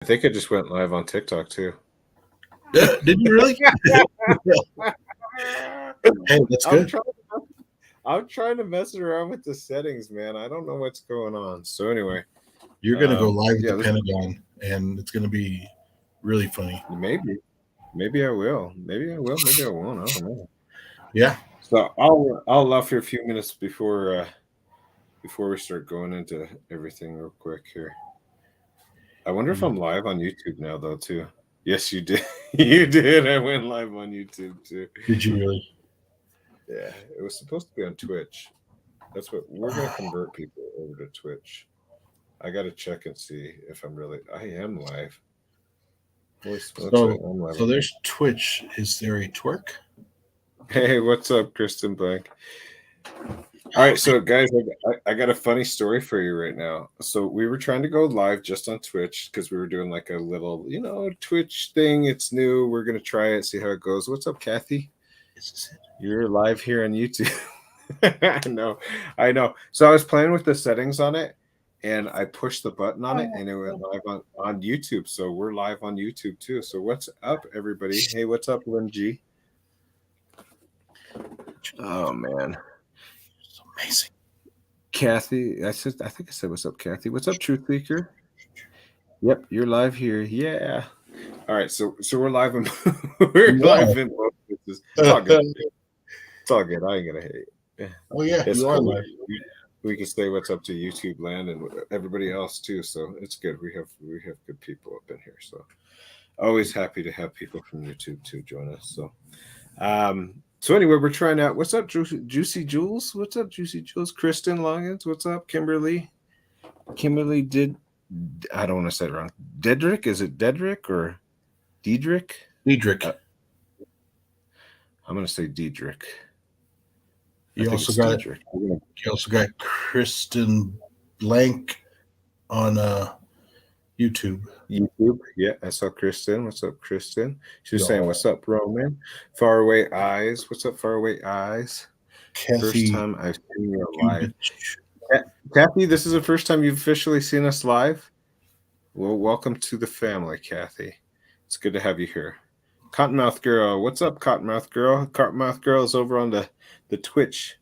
I think I just went live on TikTok too. Did you really? Hey, that's good. I'm trying to mess around with the settings, man. I don't know what's going on. So anyway, You're going to go live at yeah, the Pentagon, and it's going to be really funny. maybe I will. Maybe I will. Maybe I won't. I don't know. Yeah. So I'll allow for a few minutes before we start going into everything real quick here. I wonder if I'm live on YouTube now though too. Yes, you did. You did. I went live on YouTube too. Did you really? Yeah, it was supposed to be on Twitch. That's what we're gonna convert people over to Twitch. I gotta check and see if I'm really. I am live. Holy smokes, I am live. So there's Twitch. Is there a twerk? Hey, what's up, Kristen Blank? All right, so guys, I got a funny story for you right now. So we were trying to go live just on Twitch because we were doing like a little, Twitch thing. It's new. We're gonna try it, see how it goes. What's up, Kathy? You're live here on YouTube. I know. So I was playing with the settings on it, and I pushed the button on it, and it went live on YouTube. So we're live on YouTube too. So what's up, everybody? Hey, what's up, Lynn G? Oh man. Amazing. Kathy, I think I said what's up, Kathy. What's up, Truth Seeker? Yep, you're live here. Yeah. All right, so we're live in live in both places. It's all good. It's all good. I ain't gonna hate. Yeah. Oh yeah, it's you cool. are live. We can say what's up to YouTube land and everybody else too. So it's good. We have good people up in here. So always happy to have people from YouTube too join us. So anyway, we're trying out. What's up, Juicy Jules? What's up, Juicy Jules? Kristen Longins. What's up, Kimberly? Kimberly did. I don't want to say it wrong. Dedrick? Is it Dedrick or Diedrich? Diedrich. I'm going to say Diedrich. You also got Kristen Blank on YouTube. Yeah, I saw Kristen. What's up, Kristen? She was saying, "What's up, Roman?" Faraway Eyes. What's up, Faraway Eyes? Kathy, first time I've seen you live. Kathy, this is the first time you've officially seen us live. Well, welcome to the family, Kathy. It's good to have you here. Cottonmouth Girl. What's up, Cottonmouth Girl? Cottonmouth Girl is over on the Twitch.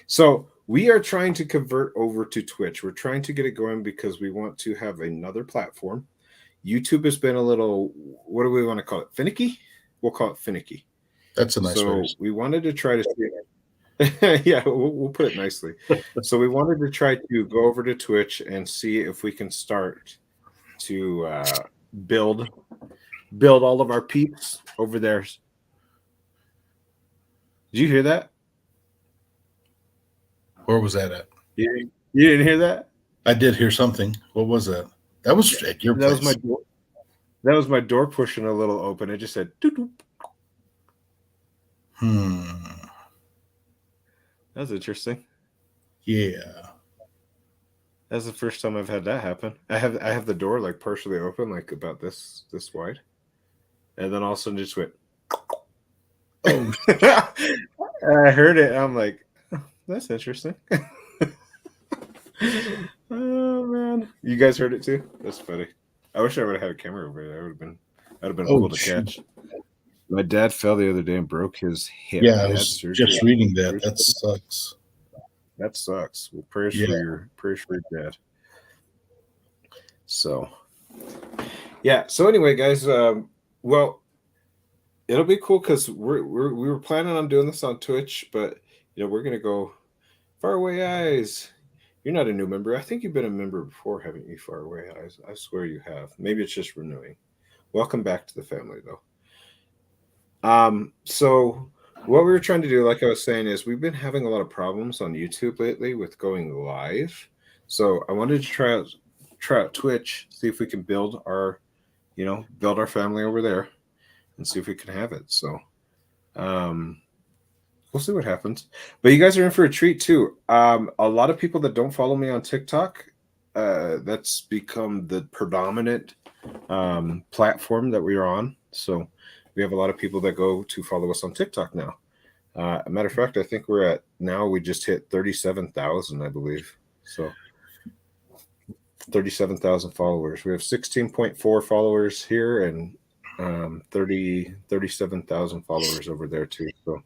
So we are trying to convert over to Twitch. We're trying to get it going because we want to have another platform. YouTube has been a little, what do we want to call it? Finicky? We'll call it finicky. That's a nice word. So we wanted to try to see. Yeah, we'll put it nicely. So we wanted to try to go over to Twitch and see if we can start to build all of our peeps over there. Did you hear that? Where was that at? You didn't hear that? I did hear something. What was that? That was at your place. Was my door. That was my door pushing a little open. It just said doo-doo. That's interesting. Yeah. That's the first time I've had that happen. I have the door like partially open, like about this wide. And then all of a sudden just went. Oh. I heard it. I'm like, oh, that's interesting. Oh man. You guys heard it too? That's funny. I wish I would have had a camera over there. That would have been cool to catch. My dad fell the other day and broke his hip. Yeah, I was just reading that. That sucks. That sucks. Well, prayers for your dad. So, yeah. So anyway, guys. Well, it'll be cool because we were planning on doing this on Twitch, but we're gonna go Faraway Eyes. You're not a new member. I think you've been a member before, haven't you, Faraway Eyes? I swear you have. Maybe it's just renewing. Welcome back to the family, though. So what we were trying to do, like I was saying, is we've been having a lot of problems on YouTube lately with going live. So I wanted to try out Twitch, see if we can build our family over there, and see if we can have it. So, we'll see what happens. But you guys are in for a treat too. A lot of people that don't follow me on TikTok, that's become the predominant platform that we are on. So we have a lot of people that go to follow us on TikTok now. A matter of fact, I think we just hit 37,000, I believe. So 37,000 followers. We have 16.4 followers here and 37,000 followers over there too. So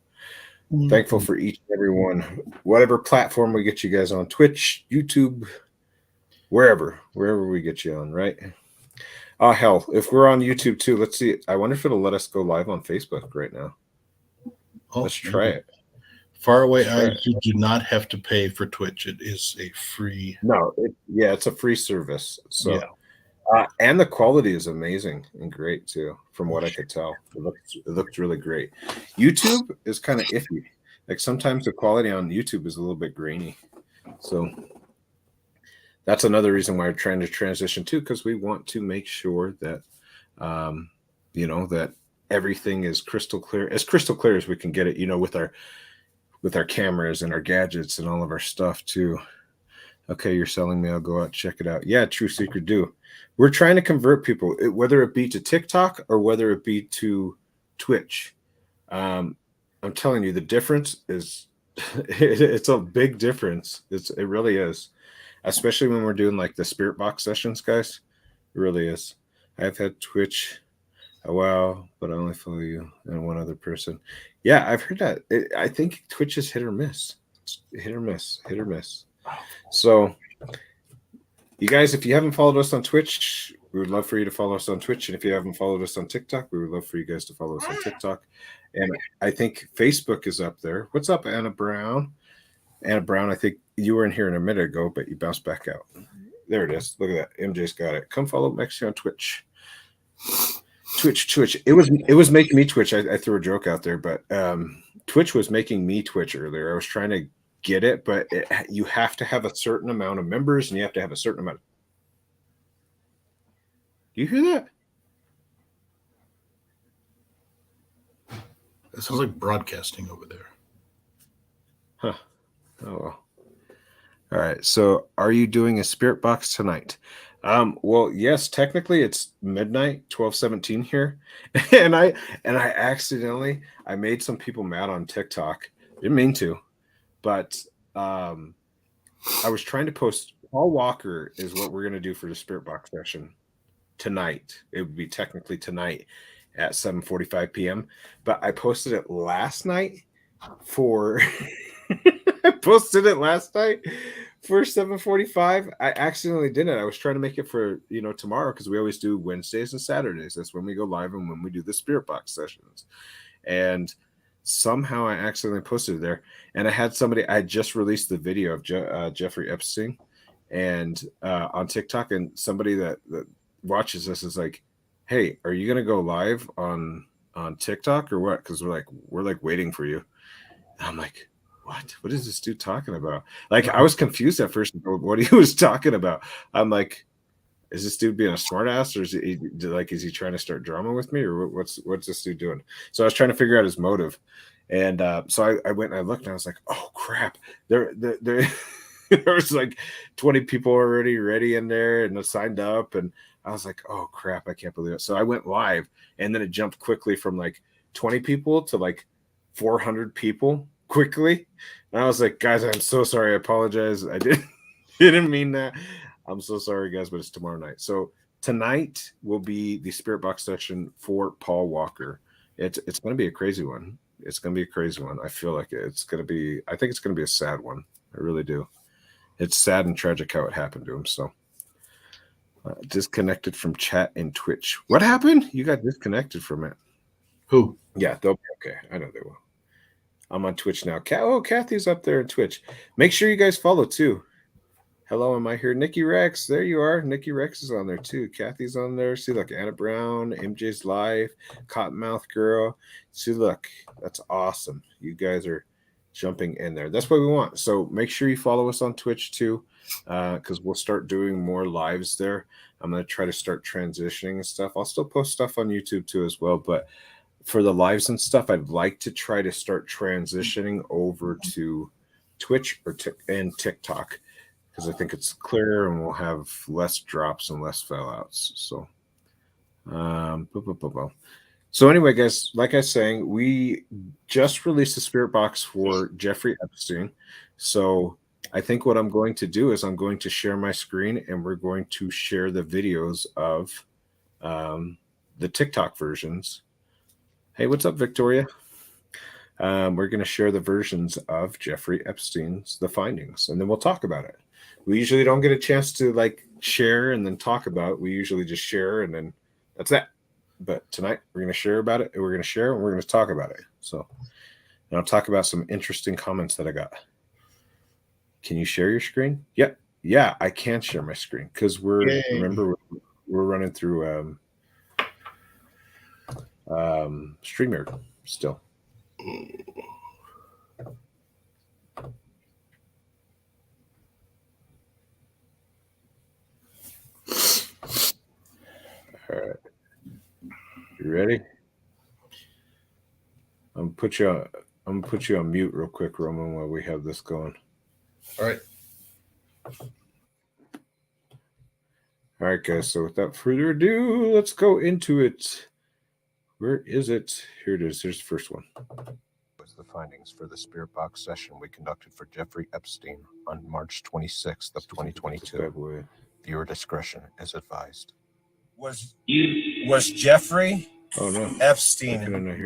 thankful for each and every one. Whatever platform we get you guys on, Twitch, YouTube, wherever we get you on, right? Hell, if we're on YouTube too, let's see. I wonder if it'll let us go live on Facebook right now. Let's try it. Faraway Eyes, you do not have to pay for Twitch. It is a free. No, it's a free service. So, and the quality is amazing and great too, from what I could tell. It looks really great. YouTube is kind of iffy. Like sometimes the quality on YouTube is a little bit grainy. So that's another reason why we're trying to transition too, because we want to make sure that, that everything is crystal clear as we can get it, with our cameras and our gadgets and all of our stuff too. Okay, you're selling me. I'll go out and check it out. Yeah, True Seeker do. We're trying to convert people, whether it be to TikTok or whether it be to Twitch. I'm telling you, the difference is it's a big difference. It really is, especially when we're doing like the spirit box sessions, guys. It really is. I've had Twitch a while, but I only follow you and one other person. Yeah, I've heard that. I think Twitch is hit or miss. It's hit or miss. So, you guys, if you haven't followed us on Twitch, we would love for you to follow us on Twitch. And if you haven't followed us on TikTok, we would love for you guys to follow us on TikTok. And I think Facebook is up there. What's up, Anna Brown? Anna Brown, I think you were in here a minute ago, but you bounced back out. There it is. Look at that. MJ's got it. Come follow Mexi on Twitch. Twitch. It was making me twitch. I threw a joke out there, but Twitch was making me twitch earlier. I was trying to get it, but you have to have a certain amount of members, and you have to have a certain amount. Do you hear that? It sounds like broadcasting over there. Huh. Oh well. All right. So, are you doing a spirit box tonight? Well, yes, technically it's midnight, 12:17 here. And I accidentally made some people mad on TikTok. Didn't mean to, but I was trying to post Paul Walker is what we're gonna do for the spirit box session tonight. It would be technically tonight at 7:45 p.m. But I posted it last night for I posted it last night for 7:45. I accidentally did it. I was trying to make it for tomorrow, because we always do Wednesdays and Saturdays. That's when we go live and when we do the spirit box sessions. And somehow I accidentally posted it there. And I had just released the video of Jeffrey Epstein and on TikTok, and somebody that watches this is like, "Hey, are you gonna go live on TikTok or what?" Because we're waiting for you. And I'm like, what is this dude talking about? Like, I was confused at first what he was talking about. I'm like, is this dude being a smartass, or is he trying to start drama with me, or what's this dude doing? So I was trying to figure out his motive. And so I went and I looked, and I was like, oh crap, there was like 20 people already ready in there and signed up, and I was like, oh crap, I can't believe it. So I went live, and then it jumped quickly from like 20 people to like 400 people quickly. And I was like, guys, I'm so sorry. I apologize. I didn't mean that. I'm so sorry, guys, but it's tomorrow night. So tonight will be the spirit box session for Paul Walker. It's going to be a crazy one. It's going to be a crazy one. I feel like it's going to be, I think it's going to be a sad one. I really do. It's sad and tragic how it happened to him. So disconnected from chat and Twitch. What happened? You got disconnected from it. Who? Yeah, they'll be okay. I know they will. I'm on Twitch now. Kathy's up there on Twitch. Make sure you guys follow too. Hello, am I here? Nikki Rex, there you are. Nikki Rex is on there too. Kathy's on there. See, look, Anna Brown, MJ's live, Cottonmouth Girl. See, look, that's awesome. You guys are jumping in there. That's what we want. So make sure you follow us on Twitch too, because we'll start doing more lives there. I'm going to try to start transitioning and stuff. I'll still post stuff on YouTube too as well, but for the lives and stuff, I'd like to try to start transitioning over to Twitch and TikTok, because I think it's clearer and we'll have less drops and less fallouts. So, so anyway, guys, like I was saying, we just released the spirit box for Jeffrey Epstein. So I think what I'm going to do is I'm going to share my screen, and we're going to share the videos of the TikTok versions. Hey, what's up, Victoria? We're going to share the versions of Jeffrey Epstein's The Findings, and then we'll talk about it. We usually don't get a chance to like share and then talk about it. We usually just share, and then that's that. But tonight we're going to share about it, and we're going to share, and we're going to talk about it. So, and I'll talk about some interesting comments that I got. Can you share your screen? Yep. Yeah, I can share my screen because remember we're running through StreamYard still. All right. You ready? I'm gonna put you on mute real quick, Roman, while we have this going. All right. All right, guys. So without further ado, let's go into it. Where is it? Here it is. Here's the first one. Was the findings for the Spirit Box session we conducted for Jeffrey Epstein on March 26th of 2022. Viewer discretion is advised. Was Jeffrey Epstein.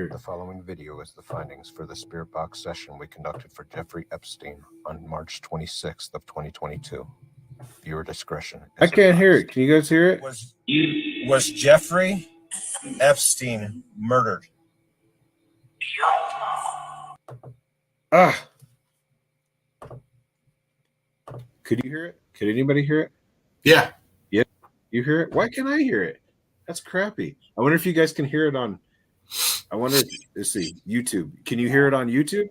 The following video is the findings for the Spirit Box session we conducted for Jeffrey Epstein on March 26th of 2022. Viewer discretion is advised. I can't hear it. Can you guys hear it? Was Jeffrey Epstein murdered? Could you hear it? Could anybody hear it? Yeah. Yeah. You hear it? Why can't I hear it? That's crappy. I wonder if you guys can hear it on. Let's see, YouTube. Can you hear it on YouTube?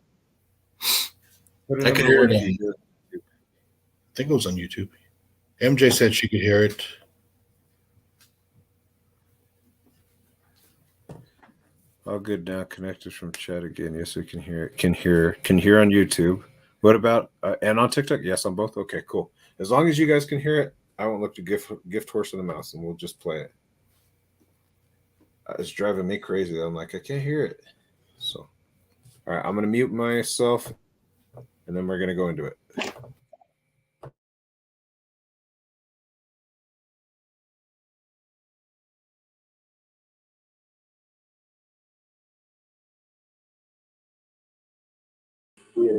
I can hear it on. I think it was on YouTube. MJ said she could hear it. All good now. Connected from chat again. Yes, we can hear it. Can hear on YouTube. What about and on TikTok? Yes, on both. Okay, cool. As long as you guys can hear it, I won't look to gift horse in the mouse, and we'll just play it. It's driving me crazy. I'm like, I can't hear it. So, all right, I'm gonna mute myself, and then we're gonna go into it.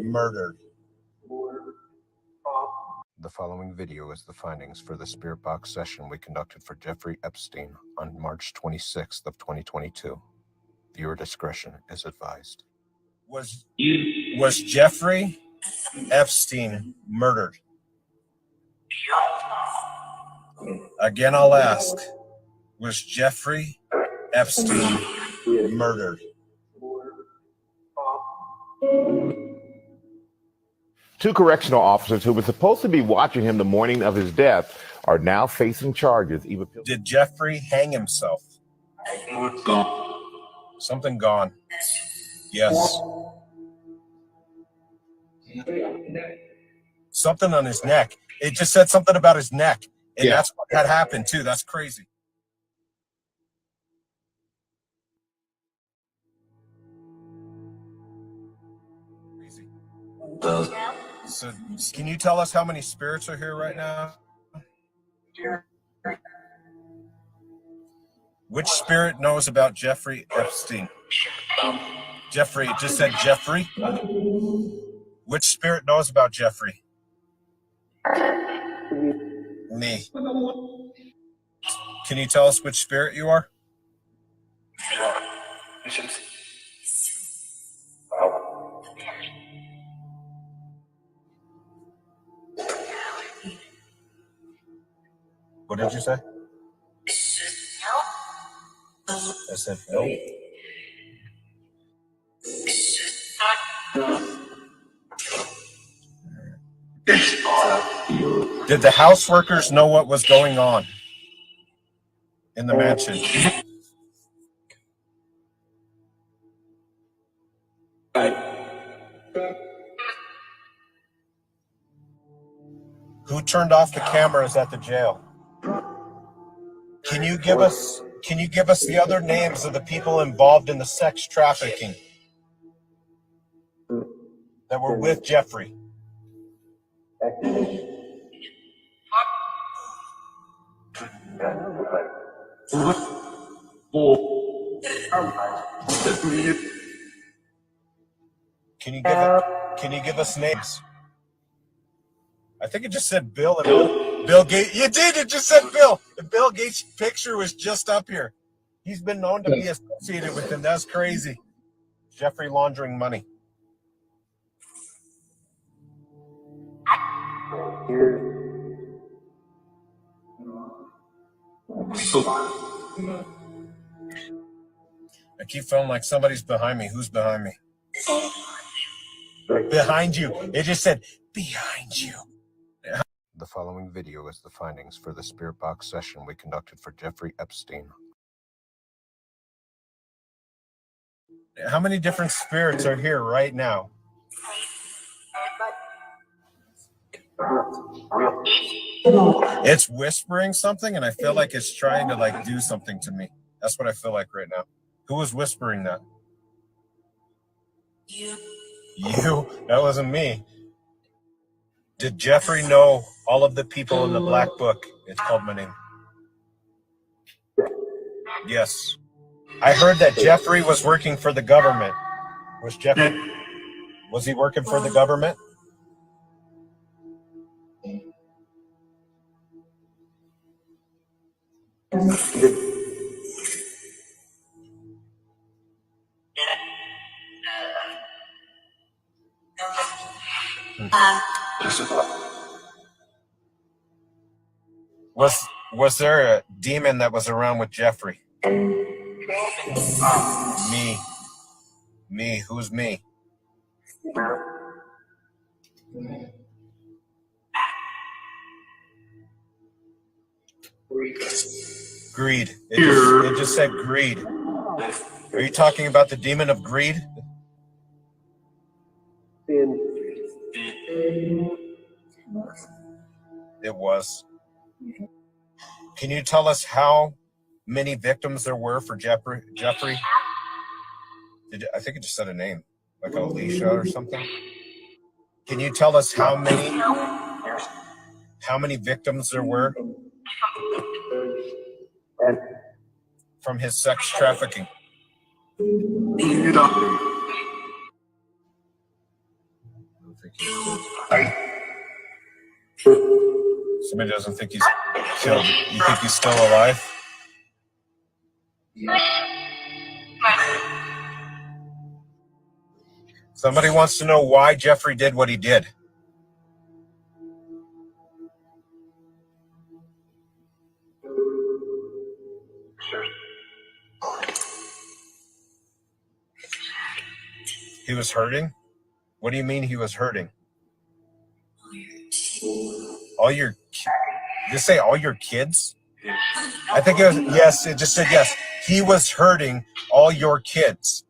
Murdered. The following video is the findings for the Spirit Box session we conducted for Jeffrey Epstein on March 26th of 2022. Viewer discretion is advised. Was Jeffrey Epstein murdered? Again, I'll ask. Was Jeffrey Epstein murdered? Two correctional officers who were supposed to be watching him the morning of his death are now facing charges. Did Jeffrey hang himself? Something gone. Yes. Something on his neck. It just said something about his neck. And that's what had happened too. That's crazy. So, can you tell us how many spirits are here right now? Which spirit knows about Jeffrey Epstein? Jeffrey, it just said Jeffrey. Which spirit knows about Jeffrey? Me. Can you tell us which spirit you are? What did you say? I said no. Did the house workers know what was going on in the mansion? Who turned off the cameras at the jail? Can you give us the other names of the people involved in the sex trafficking that were with Jeffrey? Can you give us names? I think it just said Bill and Bill Gates. You did. It just said Bill. The Bill Gates picture was just up here. He's been known to be associated with him. That's crazy. Jeffrey laundering money. I keep feeling like somebody's behind me. Who's behind me? Behind you. It just said behind you. The following video is the findings for the spirit box session we conducted for Jeffrey Epstein. How many different spirits are here right now? It's whispering something, and I feel like it's trying to do something to me. That's what I feel like right now. Who was whispering that? You. That wasn't me. Did Jeffrey know all of the people in the black book? It's called my name. Yes. I heard that Jeffrey was working for the government. Was he working for the government? Was there a demon that was around with Jeffrey? Me. Who's me? Greed. It just said greed. Are you talking about the demon of greed? It was. Can you tell us how many victims there were for Jeffrey? I think it just said a name, like Alicia or something. Can you tell us how many victims there were from his sex trafficking? Somebody doesn't think he's killed. You think he's still alive? Somebody wants to know why Jeffrey did what he did. He was hurting? What do you mean he was hurting? Did it say all your kids? I think it was, yes, it just said yes. He was hurting all your kids.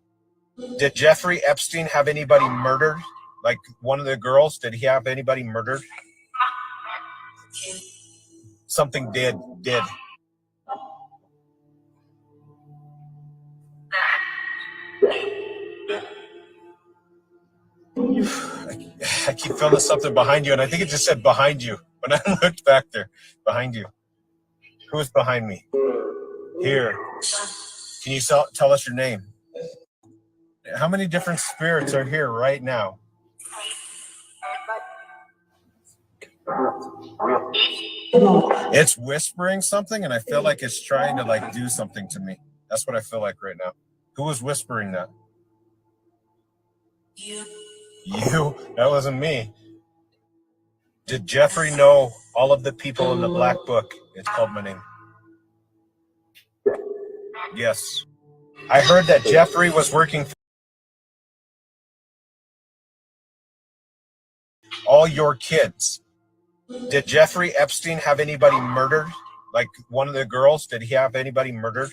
Did Jeffrey Epstein have anybody murdered? Like one of the girls, did he have anybody murdered? Something did. I keep feeling something behind you, and I think it just said behind you. When I looked back there, behind you. Who's behind me? Here. Can you tell us your name? How many different spirits are here right now? It's whispering something, and I feel like it's trying to do something to me. That's what I feel like right now. Who was whispering that? You. That wasn't me. Did Jeffrey know all of the people in the black book? It's called my name. Yes. I heard that Jeffrey was working for all your kids. Did Jeffrey Epstein have anybody murdered? Like one of the girls, did he have anybody murdered?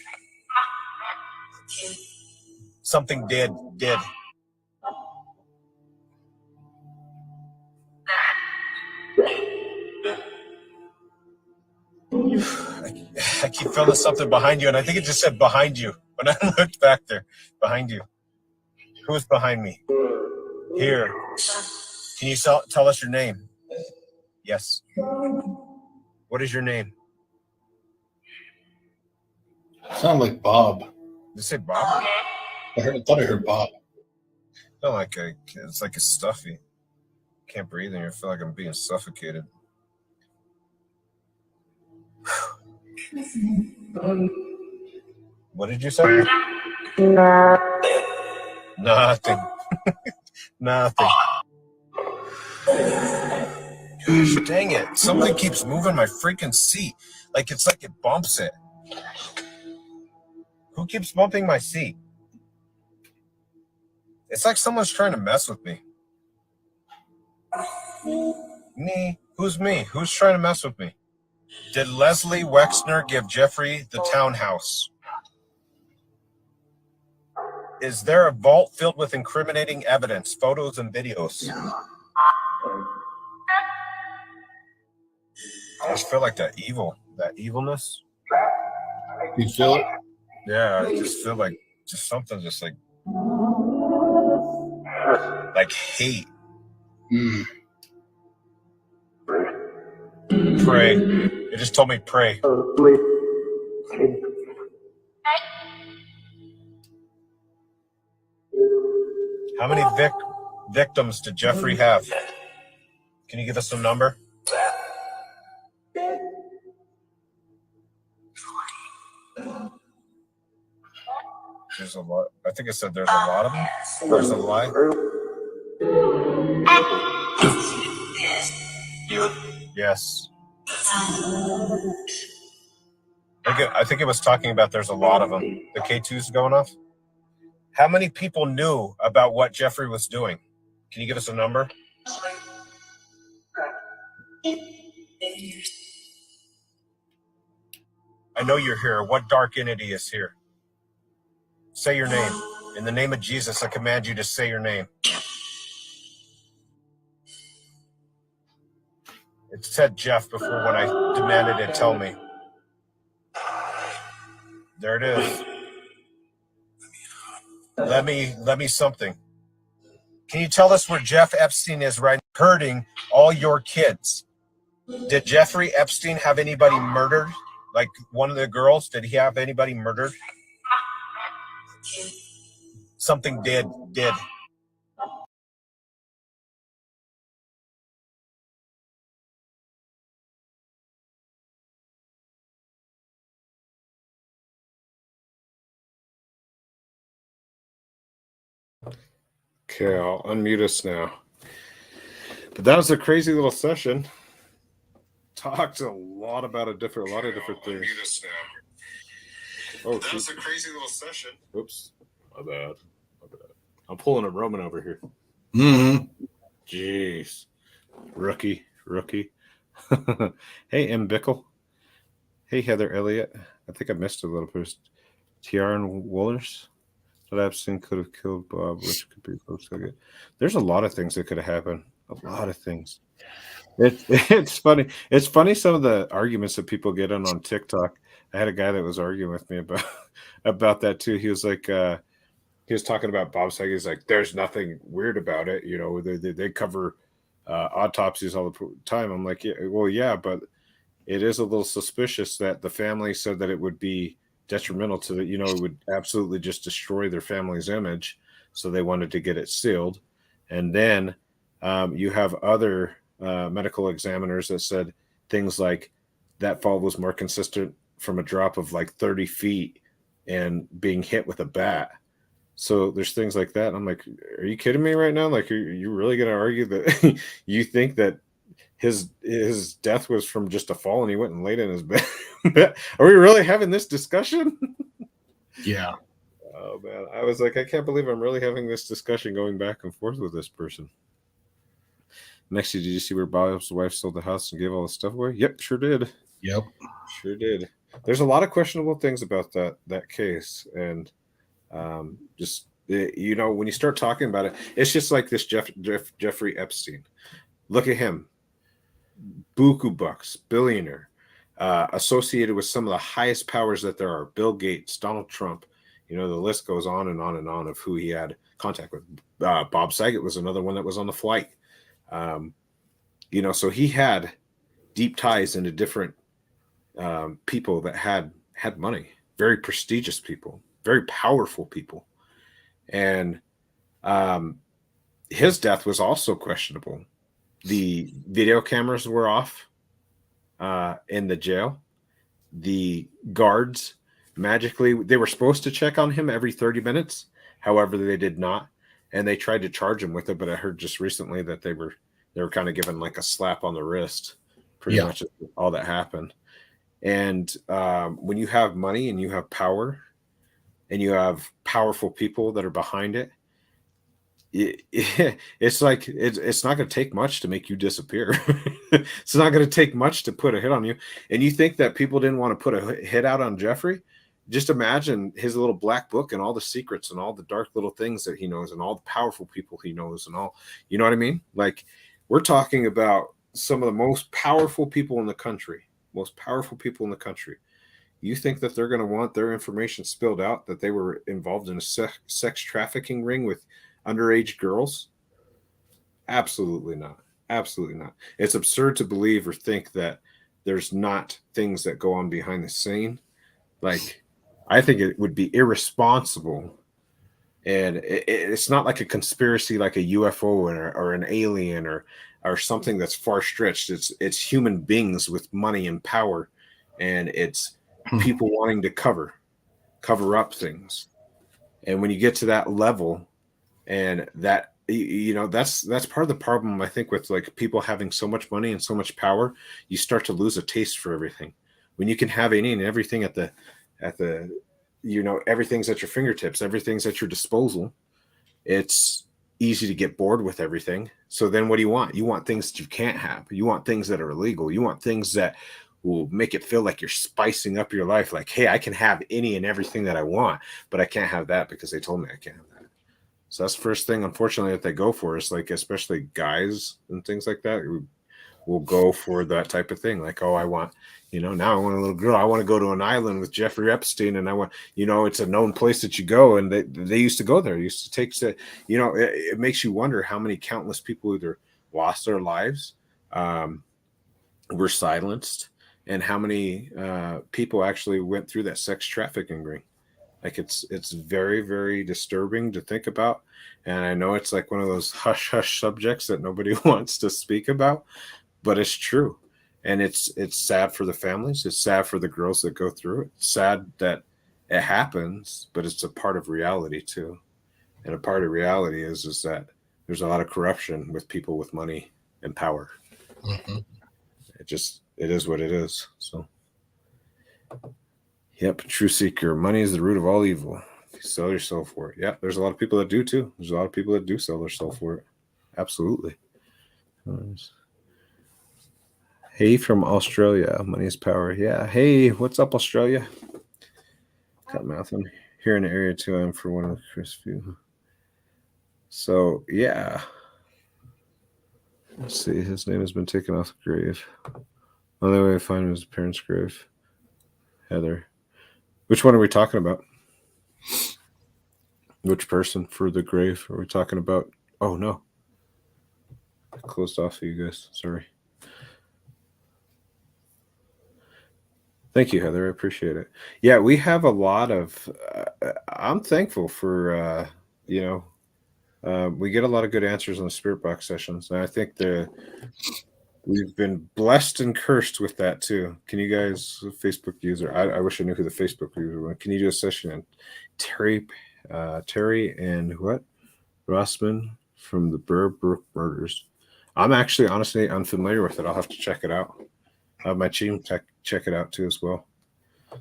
Something did. I keep feeling something behind you, and I think it just said behind you. When I looked back there, behind you. Who's behind me? Here. Can you tell us your name? Yes. What is your name? Sound like Bob. Did you say Bob? I thought I heard Bob. No, it's like a stuffy. Can't breathe in here. I feel like I'm being suffocated. What did you say? Nothing. Nothing. Gosh, dang it. Something keeps moving my freaking seat. It's like it bumps it. Who keeps bumping my seat? It's like someone's trying to mess with me. Me? Who's me? Who's trying to mess with me? Did Leslie Wexner give Jeffrey the townhouse? Is there a vault filled with incriminating evidence, photos, and videos? I just feel like that evilness. You feel it? Yeah, I just feel like something like hate. Pray. It just told me pray. How many victims did Jeffrey have? Can you give us some number? There's a lot. I think it said there's a lot of them. There's a lie. Yes. I think it was talking about there's a lot of them. The K2's going off. How many people knew about what Jeffrey was doing? Can you give us a number? I know you're here. What dark entity is here? Say your name. In the name of Jesus, I command you to say your name. It said Jeff before when I demanded it tell me. There it is. Let me something. Can you tell us where Jeff Epstein is right now, hurting all your kids? Did Jeffrey Epstein have anybody murdered? Like one of the girls? Did he have anybody murdered? Something did. Okay, I'll unmute us now. But that was a crazy little session. Talked a lot about a lot of different things. Unmute us now. Oh, that was a crazy little session. Oops, my bad. I'm pulling a Roman over here. Mm-hmm. Jeez, rookie. Hey, M. Bickle. Hey, Heather Elliott. I think I missed a little bit. Tiaran Woolers. That Epstein could have killed Bob, which could be close to it. There's a lot of things that could have happened. A lot of things. It's funny. It's funny some of the arguments that people get on TikTok. I had a guy that was arguing with me about that too. He was like, he was talking about Bob Saget. He's like, there's nothing weird about it. You know, they cover autopsies all the time. I'm like, yeah, but it is a little suspicious that the family said that it would be detrimental to it would absolutely just destroy their family's image. So they wanted to get it sealed. And then you have other medical examiners that said things like that fall was more consistent from a drop of like 30 feet and being hit with a bat. So there's things like that. I'm like, are you kidding me right now? Like, are you really going to argue that you think that his death was from just a fall and he went and laid in his bed? Are we really having this discussion? Yeah. Oh man, I was like, I can't believe I'm really having this discussion going back and forth with this person. Next, did you see where Bob's wife sold the house and gave all the stuff away? Yep, sure did. Yep, sure did. There's a lot of questionable things about that case, and just when you start talking about it, it's just like this Jeffrey Epstein. Look at him, buku bucks, billionaire, associated with some of the highest powers that there are. Bill Gates, Donald Trump. The list goes on and on and on of who he had contact with. Bob Saget was another one that was on the flight. So he had deep ties into different people that had money, very prestigious people, very powerful people. And his death was also questionable. The video cameras were off in the jail. The guards magically, they were supposed to check on him every 30 minutes. However, they did not. And they tried to charge him with it, but I heard just recently that they were kind of given like a slap on the wrist. Pretty much all that happened. And when you have money and you have power and you have powerful people that are behind it, it's like it's not going to take much to make you disappear. It's not going to take much to put a hit on you. And you think that people didn't want to put a hit out on Jeffrey? Just imagine his little black book and all the secrets and all the dark little things that he knows and all the powerful people he knows and all, you know what I mean? Like, we're talking about some of the most powerful people in the country. You think that they're going to want their information spilled out, that they were involved in a sex trafficking ring with underage girls? Absolutely not. Absolutely not. It's absurd to believe or think that there's not things that go on behind the scene. Like, I think it would be irresponsible. And it's not like a conspiracy, like a UFO or an alien or something that's far stretched. It's human beings with money and power, and it's people wanting to cover up things. And when you get to that level, and that, that's part of the problem, I think, with like people having so much money and so much power, you start to lose a taste for everything. When you can have any and everything at the everything's at your fingertips, everything's at your disposal, it's easy to get bored with everything. So then what do you want? You want things that you can't have. You want things that are illegal. You want things that will make it feel like you're spicing up your life. Like, hey, I can have any and everything that I want, but I can't have that because they told me I can't have that. So that's the first thing, unfortunately, that they go for, is like, especially guys and things like that, will go for that type of thing. Like, oh, I want, now I want a little girl. I want to go to an island with Jeffrey Epstein, and I want, it's a known place that you go, and they used to go there. It used to take, it makes you wonder how many countless people either lost their lives, were silenced, and how many people actually went through that sex trafficking ring. Like, it's very, very disturbing to think about. And I know it's like one of those hush hush subjects that nobody wants to speak about, but it's true. And it's sad for the families. It's sad for the girls that go through it. It's sad that it happens, but it's a part of reality too. And a part of reality is that there's a lot of corruption with people with money and power. Mm-hmm. It is what it is. So, yep, true seeker. Money is the root of all evil. If you sell your soul for it. Yeah, there's a lot of people that do too. There's a lot of people that do sell their soul for it. Absolutely. Hey, from Australia. Money is power. Yeah. Hey, what's up, Australia? Cut mouth. I'm here in the area too. I'm for one of the Chris few. So, yeah. Let's see. His name has been taken off the grave. Only way I find him is his parents' grave. Heather. Which one are we talking about? Which person for the grave are we talking about? Oh, no. I closed off for you guys. Sorry. Thank you, Heather. I appreciate it. Yeah, we have a lot of, I'm thankful for, we get a lot of good answers on the Spirit Box sessions. And I think we've been blessed and cursed with that too. Can you guys, Facebook user, I wish I knew who the Facebook user was. Can you do a session on Terry and what? Rossman from the Burr Brook murders. I'm actually, honestly, unfamiliar with it. I'll have to check it out. I'll have my team check it out too as well.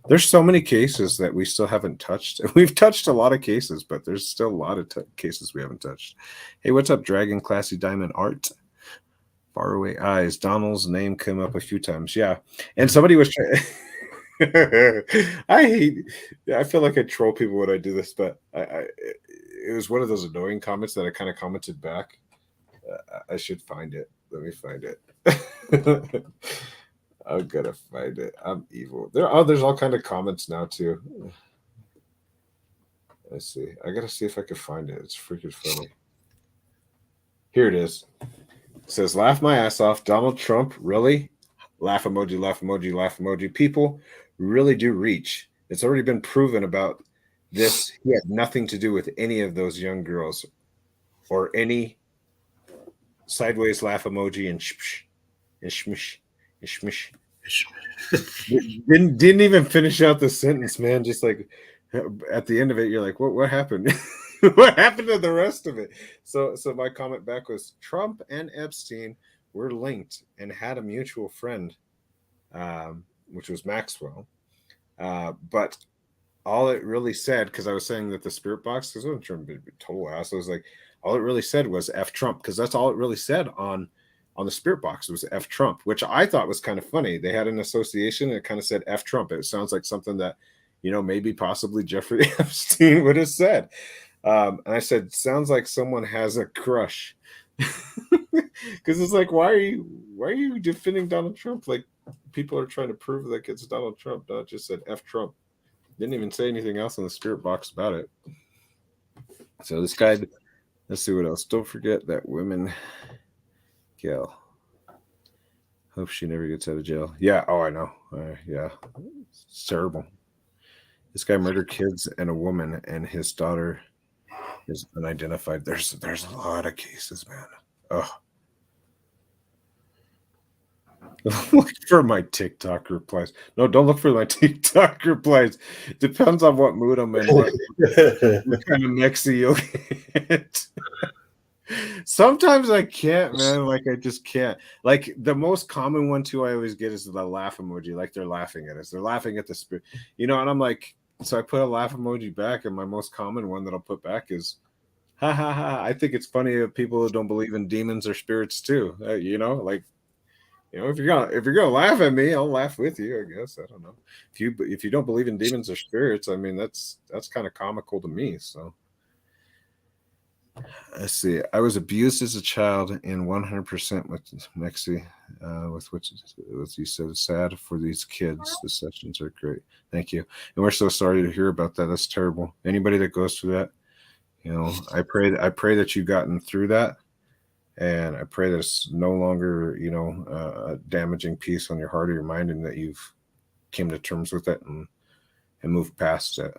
There's so many cases that we still haven't touched. We've touched a lot of cases, but there's still a lot of cases we haven't touched. Hey, what's up, Dragon Classy Diamond Art? Faraway Eyes. Donald's name came up a few times. Yeah. And somebody was trying. I feel like I troll people when I do this, but it was one of those annoying comments that I kind of commented back. I should find it. Let me find it. I'm gonna find it. I'm evil. There's all kind of comments now too. Let's see. I gotta see if I can find it. It's freaking funny. Here it is. says, laugh my ass off. Donald Trump, really? Laugh emoji, laugh emoji, laugh emoji. People really do reach. It's already been proven about this. He had nothing to do with any of those young girls or any sideways laugh emoji and shmish and shmish and shmish. didn't even finish out the sentence, man. Just like at the end of it, you're like, what happened? What happened to the rest of it? So my comment back was, Trump and Epstein were linked and had a mutual friend, which was Maxwell. But all it really said, because I was saying that the spirit box, because I was trying to be total ass, I was like, all it really said was F Trump, because that's all it really said on the spirit box was F Trump, which I thought was kind of funny. They had an association and it kind of said F Trump. It sounds like something that, maybe possibly Jeffrey Epstein would have said. And I said, sounds like someone has a crush. Because it's like, why are you defending Donald Trump? Like, people are trying to prove that it's Donald Trump. No, it just said F Trump. Didn't even say anything else in the spirit box about it. So this guy, let's see what else. Don't forget that women kill. Hope she never gets out of jail. Yeah. Oh, I know. Yeah. It's terrible. This guy murdered kids and a woman, and his daughter is unidentified. There's a lot of cases, man. Oh. Look for my TikTok replies. No, don't look for my TikTok replies. Depends on what mood I'm in. What kind of mexy you'll get. Sometimes I can't, man. Like, I just can't. Like, the most common one too I always get is the laugh emoji. Like, they're laughing at us. They're laughing at the spirit. And I'm like, so I put a laugh emoji back, and my most common one that I'll put back is, ha ha ha. I think it's funny of people who don't believe in demons or spirits too. Like, if you're gonna laugh at me, I'll laugh with you, I guess. I don't know. If you don't believe in demons or spirits, I mean, that's kind of comical to me. So let's see. I was abused as a child and 100% with Mexi, with what you said. Sad for these kids. The sessions are great. Thank you. And we're so sorry to hear about that. That's terrible. Anybody that goes through that, I pray that you've gotten through that. And I pray that it's no longer, a damaging piece on your heart or your mind, and that you've came to terms with it and moved past it.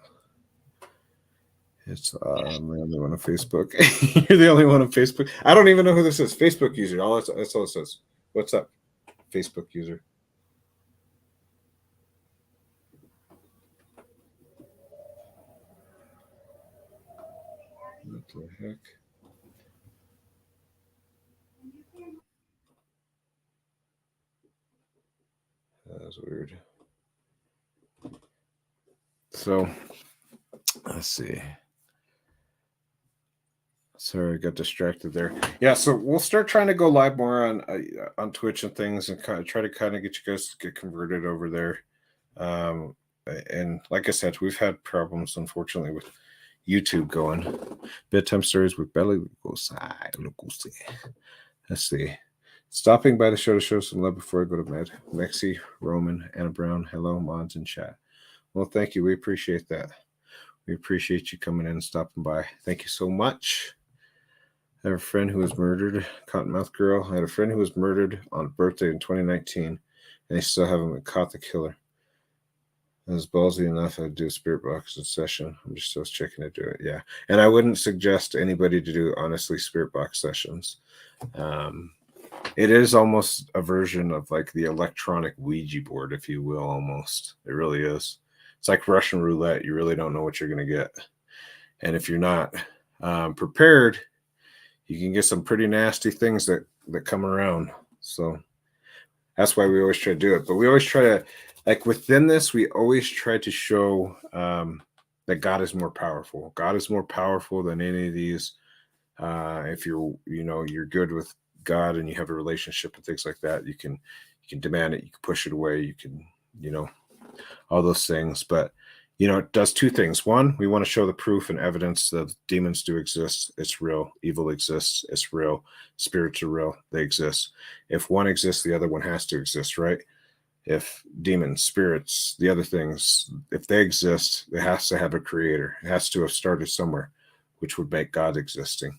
It's I'm the only one on Facebook. You're the only one on Facebook. I don't even know who this is. Facebook user. That's all it says. What's up, Facebook user? What the heck? That's weird. So let's see. Sorry, I got distracted there. Yeah, so we'll start trying to go live more on Twitch and things, and try to get you guys to get converted over there. And like I said, we've had problems, unfortunately, with YouTube going. Bedtime stories with Belly. Let's see. Stopping by the show to show some love before I go to bed. Mexi, Roman, Anna Brown, hello, mods in chat. Well, thank you. We appreciate that. We appreciate you coming in and stopping by. Thank you so much. I have a friend who was murdered, Cottonmouth Girl. I had a friend who was murdered on a birthday in 2019, and they still haven't caught the killer. I was ballsy enough to do a spirit box session. I'm just still checking to do it. Yeah. And I wouldn't suggest anybody to do, honestly, spirit box sessions. It is almost a version of like the electronic Ouija board, if you will, almost. It really is. It's like Russian roulette. You really don't know what you're going to get. And if you're not prepared, you can get some pretty nasty things that come around. So that's why we always try to do it. But we always try to, like within this, we always try to show that God is more powerful. God is more powerful than any of these. If you're good with God and you have a relationship and things like that, you can demand it, you can push it away, you can, all those things. But it does two things. One, we want to show the proof and evidence that demons do exist. It's real. Evil exists. It's real. Spirits are real. They exist. If one exists, the other one has to exist, right? If demons, spirits, the other things, if they exist, it has to have a creator. It has to have started somewhere, which would make God existing.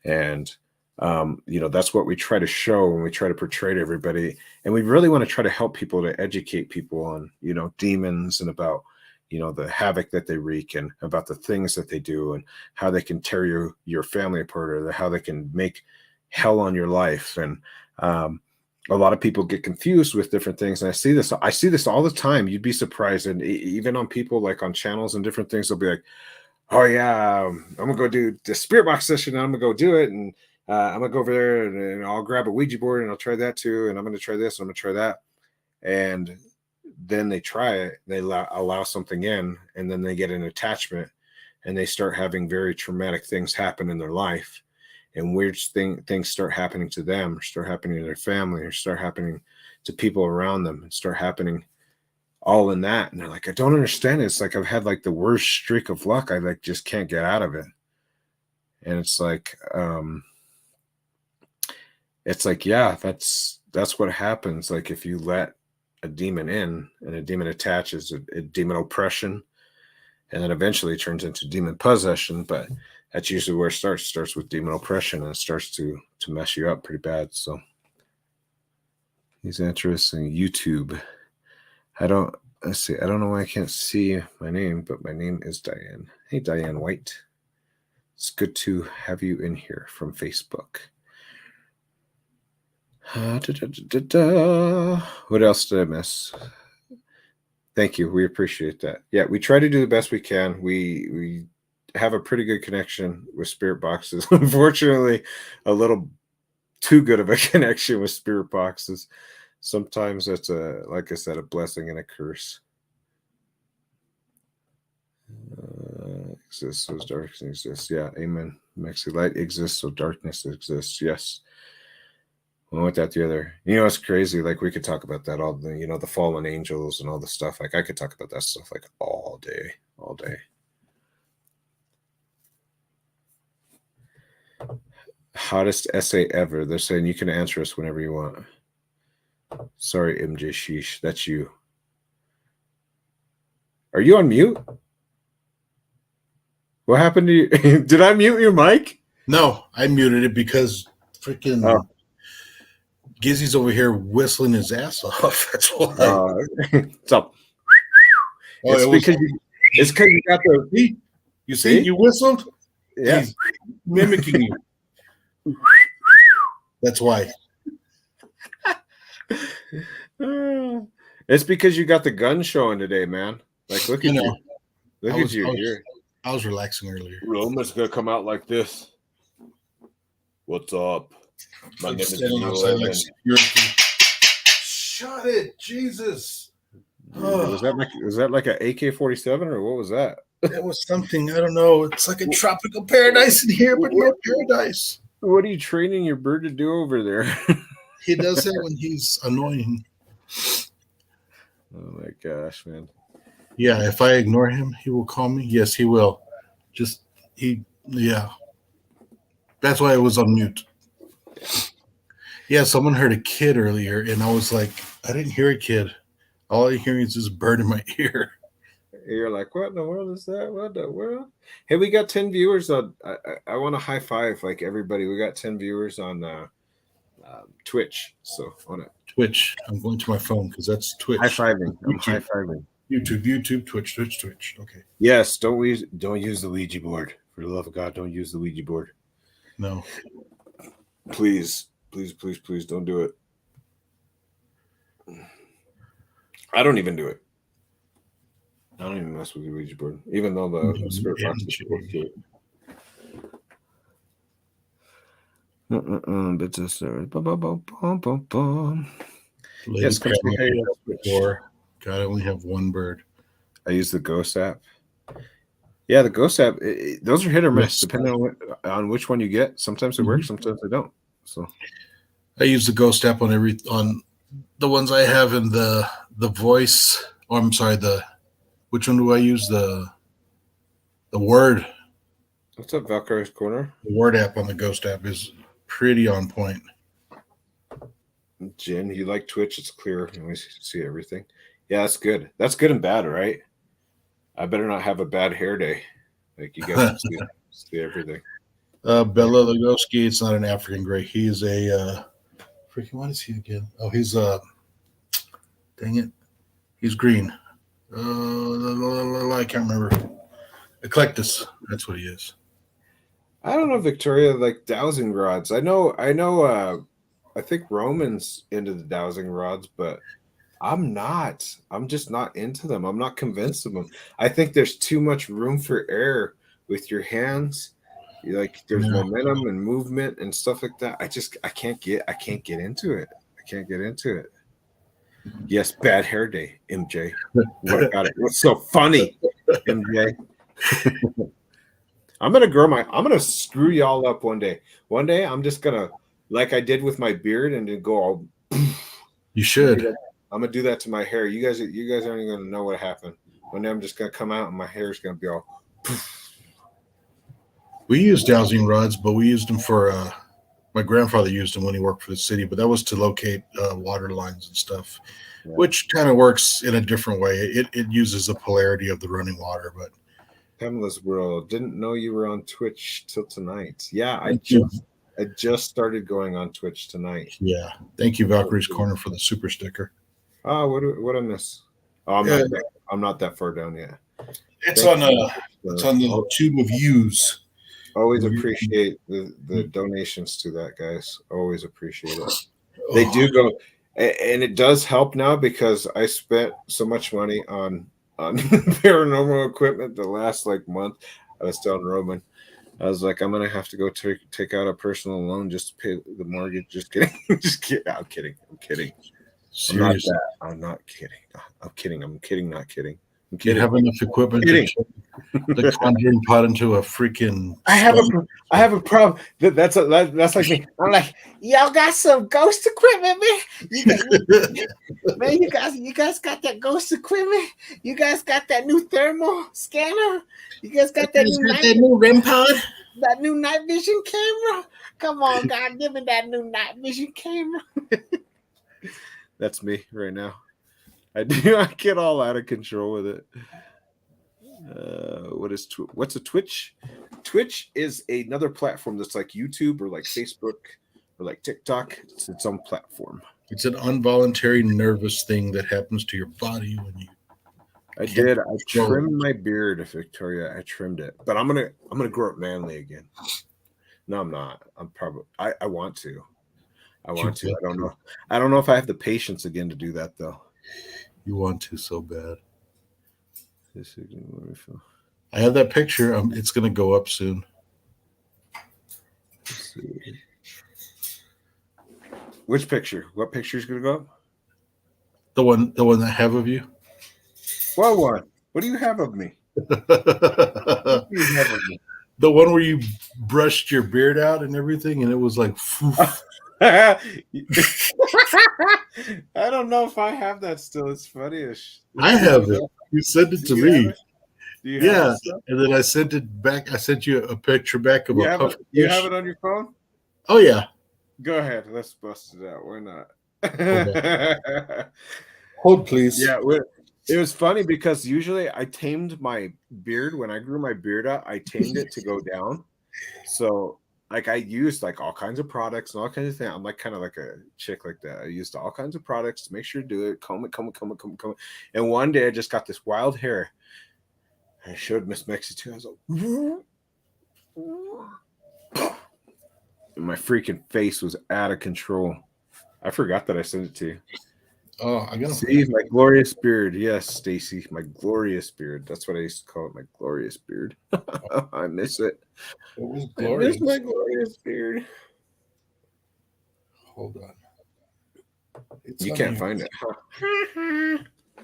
And That's what we try to show and we try to portray to everybody. And we really want to try to help people, to educate people on, demons, and about, the havoc that they wreak, and about the things that they do, and how they can tear your family apart, or how they can make hell on your life. And a lot of people get confused with different things. And I see this all the time. You'd be surprised. And even on people, like on channels and different things, they'll be like, oh yeah, I'm gonna go do the spirit box session, and I'm gonna go do it, and I'm gonna go over there, and I'll grab a Ouija board, and I'll try that too, and I'm gonna try this, and I'm gonna try that. And then they try it, they allow something in, and then they get an attachment, and they start having very traumatic things happen in their life, and weird things start happening to them, or start happening to their family, or start happening to people around them, and start happening all in that. And they're like, I don't understand it. It's like I've had like the worst streak of luck. I like just can't get out of it. And it's like, yeah, that's what happens. Like if you let a demon in, and a demon attaches, a demon oppression, and then eventually it turns into demon possession. But that's usually where it starts with demon oppression, and it starts to mess you up pretty bad. So he's interesting. YouTube. Let's see. I don't know why I can't see my name, but my name is Diane. Hey, Diane White. It's good to have you in here from Facebook. What else did I miss? Thank you. We appreciate that. Yeah, we try to do the best we can. We have a pretty good connection with spirit boxes. Unfortunately, a little too good of a connection with spirit boxes. Sometimes it's like I said, a blessing and a curse. Exists so darkness exists. Yeah, amen. Maxi, light exists so darkness exists. Yes. One without the other. It's crazy. Like we could talk about that all the, the fallen angels and all the stuff. Like I could talk about that stuff like all day. Hottest essay ever. They're saying you can answer us whenever you want. Sorry, MJ Sheesh. That's you. Are you on mute? What happened to you? Did I mute your mic? No, I muted it because freaking Gizzy's over here whistling his ass off. That's why. So, it's because you got the. You see? You whistled? Yeah. He's mimicking you. That's why. It's because you got the gun showing today, man. Like, look at you. Look at you. I was relaxing earlier. Roman's gonna come out like this. What's up? My name is Roman. Shut it, Jesus! Was that like an AK-47 or what was that? It was something, I don't know. It's like a tropical paradise in here, but no paradise. What are you training your bird to do over there? He does that when he's annoying. Oh my gosh, man. Yeah, if I ignore him, he will call me. Yes, he will. Yeah. That's why I was on mute. Yeah, someone heard a kid earlier, and I was like, I didn't hear a kid. All I hear is this bird in my ear. You're like, what in the world is that? What the world? Hey, we got 10 viewers on. I want to high five like everybody. We got 10 viewers on Twitch. So on it. Twitch. I'm going to my phone because that's Twitch. High fiving. I'm high fiving. YouTube, Twitch. Okay. Yes, don't use the Ouija board. For the love of God, don't use the Ouija board. No. Please don't do it. I don't even do it. I don't even mess with the Ouija board, even though the spirit box is supposed to. Yes, God, I only have one bird. I use the Ghost app. Yeah, the Ghost app. Those are hit or miss, depending on which one you get. Sometimes it works, sometimes they don't. So, I use the Ghost app on the ones I have in the voice. Oh, I'm sorry. Which one do I use? The Word. What's up, Valkyrie's Corner? The Word app on the Ghost app is pretty on point. Jen, you like Twitch? It's clear. You always see everything. Yeah, that's good. That's good and bad, right? I better not have a bad hair day. Like you guys see everything. Bela Lugosi. It's not an African gray. He is a freaking. What is he again? Oh, he's dang it. He's green. I can't remember. Eclectus. That's what he is. I don't know, Victoria, like dowsing rods. I think Roman's into the dowsing rods, but I'm not. I'm just not into them. I'm not convinced of them. I think there's too much room for error with your hands. Like there's Yeah. momentum and movement and stuff like that. I can't get into it. I can't get into it. Yes, bad hair day, MJ. What got it? What's so funny, MJ? I'm gonna screw y'all up one day. One day I'm just gonna, like I did with my beard, and then go all. You should. I'm gonna do that to my hair. You guys aren't even gonna know what happened. One day I'm just gonna come out and my hair is gonna be all. We used dowsing rods, but we used them for. My grandfather used them when he worked for the city, but that was to locate water lines and stuff, which kind of works in a different way. It uses the polarity of the running water, but. Pamela's World. Didn't know you were on Twitch till tonight. Yeah, I just started going on Twitch tonight. Yeah. Thank you, Valkyrie's Corner, for the super sticker. Oh, what I miss? Oh, I'm not that far down yet. It's on the tube of views. Always appreciate the donations to that, guys. Always appreciate it. They do go, and it does help now because I spent so much money on paranormal equipment the last month. I was telling Roman, I was like, I'm gonna have to go take out a personal loan just to pay the mortgage. Just kidding. Just kidding. I'm kidding. Seriously. I'm not kidding. I'm kidding. Not kidding. I'm You kidding. have enough equipment to turn the conjuring pot into a freaking. I have a problem. That's like me. I'm like, y'all got some ghost equipment, man. You guys got that ghost equipment. You guys got that new thermal scanner. You guys got that new REM pod. That new night vision camera. Come on, God, give me that new night vision camera. That's me right now. I get all out of control with it. What's a Twitch? Twitch is another platform that's like YouTube or like Facebook or like TikTok. It's its own platform. It's an involuntary nervous thing that happens to your body when you. I trimmed my beard, Victoria. I trimmed it, but I'm gonna grow it manly again. No, I'm not. I want to. I don't know. I don't know if I have the patience again to do that though. You want to so bad. I have that picture. It's going to go up soon. Let's see. Which picture? What picture is going to go up? The one I have of you. What one? What do you have of me? What do you have of me? The one where you brushed your beard out and everything, and it was like. I don't know if I have that still. It's funny-ish. I have it. You sent it to me. Yeah, and then I sent it back. I sent you a picture back of you have it on your phone? Oh yeah. Go ahead. Let's bust it out. Why not? Hold, please. Yeah, it was funny because usually I tamed my beard. When I grew my beard out, I tamed it to go down. So I used all kinds of products and all kinds of things. I'm kind of like a chick like that. I used all kinds of products to make sure to do it. Comb it. And one day I just got this wild hair. I showed Miss Mexi too. I was like, and my freaking face was out of control. I forgot that I sent it to you. Oh, I gotta see my glorious beard. Yes, Stacy, my glorious beard. That's what I used to call it, my glorious beard. I miss it. It was glorious. I miss my glorious beard. Hold on. You can't find it. Huh?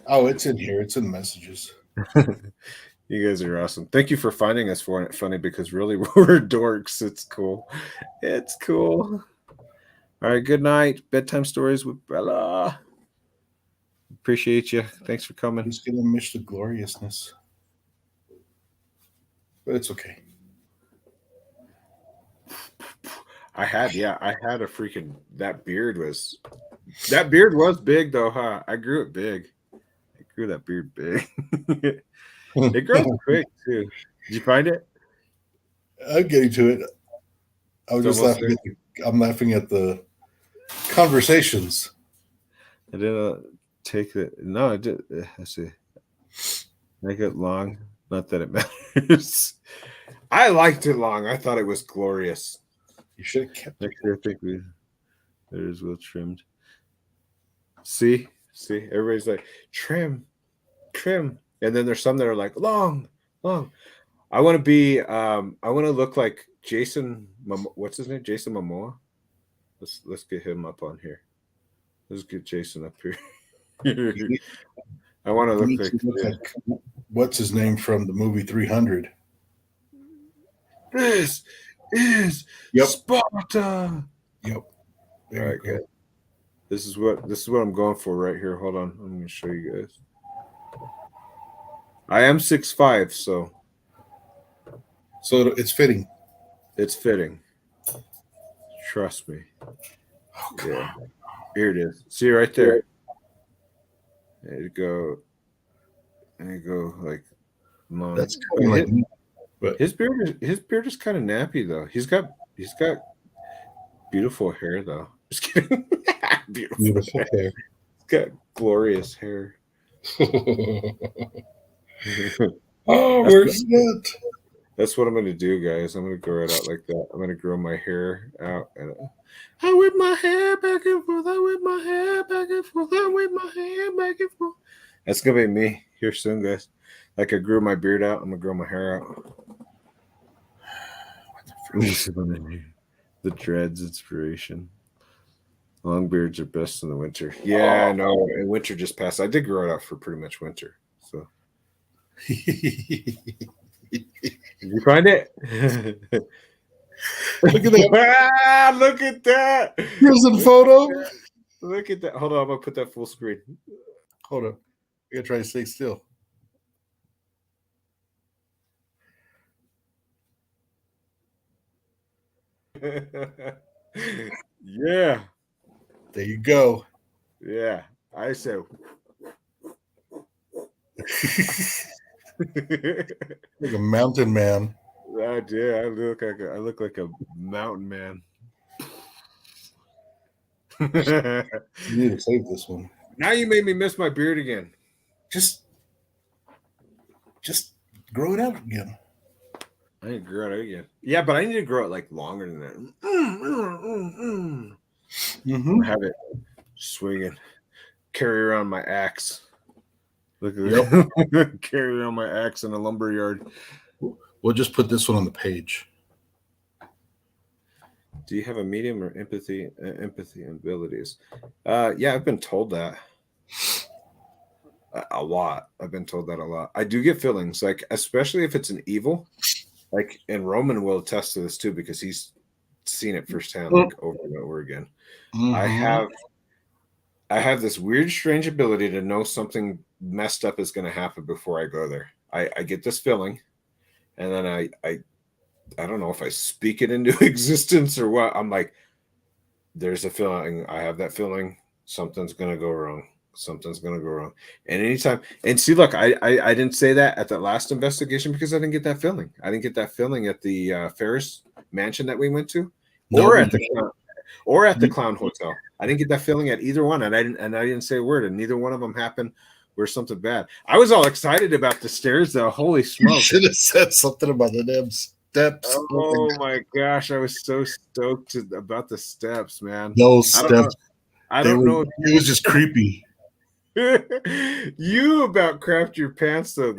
Oh, it's in here. It's in messages. You guys are awesome. Thank you for finding us for it funny because really we're dorks. It's cool. It's cool. All right. Good night. Bedtime stories with Bella. Appreciate you. Thanks for coming. He's gonna miss the gloriousness, but it's okay. I had a freaking that beard was big though, huh? I grew it big. I grew that beard big. It grows quick too. Did you find it? I'm getting to it. I was It's just almost laughing I'm laughing at the conversations. I didn't take it. No, I did. Let's see. Make it long. Not that it matters. I liked it long. I thought it was glorious. You should have kept it. Actually, I think there's well trimmed. See, everybody's like trim, and then there's some that are like long. I want to be. I want to look like Jason. What's his name? Jason Momoa. Let's get him up on here. Let's get Jason up here. I want to look like what's his name from the movie 300. This is Sparta. Yep. All right, good. This is what I'm going for right here. Hold on, I'm going to show you guys. I am 6'5", so it's fitting. It's fitting. Trust me. Oh, come on. Here it is. See right there. There you go. There you go. Like long. That's kind of like me, but his beard is kind of nappy though. He's got beautiful hair though. Just kidding. beautiful hair. He's got glorious hair. Oh, where's that? That's what I'm going to do, guys. I'm going to grow it out like that. I'm going to grow my hair out. And I whip my hair back and forth. I whip my hair back and forth. I whip my hair back and forth. That's going to be me here soon, guys. Like I grew my beard out. I'm going to grow my hair out. The dreads inspiration. Long beards are best in the winter. Yeah, I know. And winter just passed. I did grow it out for pretty much winter. So. Did you find it? Look at that. Look at that. Here's a photo. Look at that. Hold on. I'm going to put that full screen. Hold on. I got to try to stay still. Yeah. There you go. Yeah. I said. Like a mountain man. I did. I look like a mountain man. You need to save this one. Now you made me miss my beard again. Just grow it out again. I need to grow it out again. Yeah, but I need to grow it like longer than that. Mm-hmm. Have it swinging. Carry around my axe. Look at that. Carry around my axe in a lumber yard. We'll just put this one on the page. Do you have a medium or empathy abilities? Yeah, I've been told that a lot. I've been told that a lot. I do get feelings, like especially if it's an evil, like, and Roman will attest to this too because he's seen it firsthand, like over and over again. Mm-hmm. I have this weird, strange ability to know something messed up is going to happen before I go there. I get this feeling, and then I don't know if I speak it into existence or what. I'm like, there's a feeling. I have that feeling. Something's going to go wrong. Something's going to go wrong. And anytime, and see, look, I didn't say that at that last investigation because I didn't get that feeling. I didn't get that feeling at the Ferris mansion that we went to, or at the Clown Hotel. I didn't get that feeling at either one, and I didn't say a word, and neither one of them happened where something bad. I was all excited about the stairs, though. Holy smoke! You should have said something about the damn steps. Oh my gosh, I was so stoked about the steps, man. Those steps. I don't know. It was just creepy. You about crapped your pants though.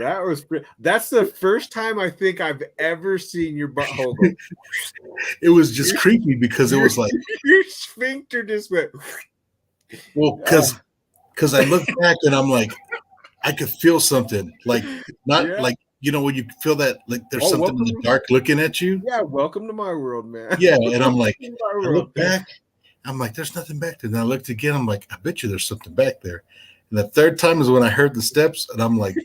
That's the first time I think I've ever seen your butthole go. It was just creepy because it was like your sphincter just went. Well, because I looked back and I'm like, I could feel something like like when you feel that like there's something in the dark looking at you. Yeah, welcome to my world, man. Yeah, and I'm like, I look back, I'm like, there's nothing back there. And I looked again, I'm like, I bet you there's something back there. And the third time is when I heard the steps, and I'm like,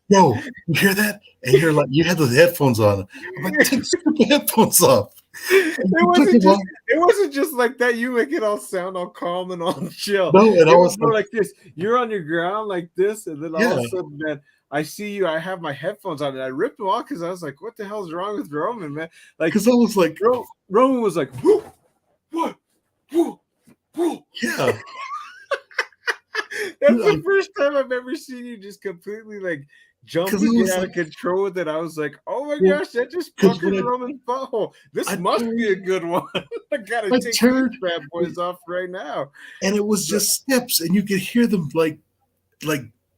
yo, you hear that? And you're like, you had those headphones on. I'm like, take the stupid headphones off. It wasn't just like that. You make it all sound all calm and all chill. No, and it was more like this. You're on your ground like this, and then all of a sudden, man, I see you. I have my headphones on, and I ripped them off because I was like, "What the hell's wrong with Roman, man?" Like, because I was like, Roman was like, "Whoa, what, whoa, whoa." yeah. That's the first time I've ever seen you just completely like jump and get out of control with it. I was like, "Oh my gosh, that just puckered Roman's butthole. This must be a good one. I gotta take these bad boys off right now." And it was just steps, and you could hear them like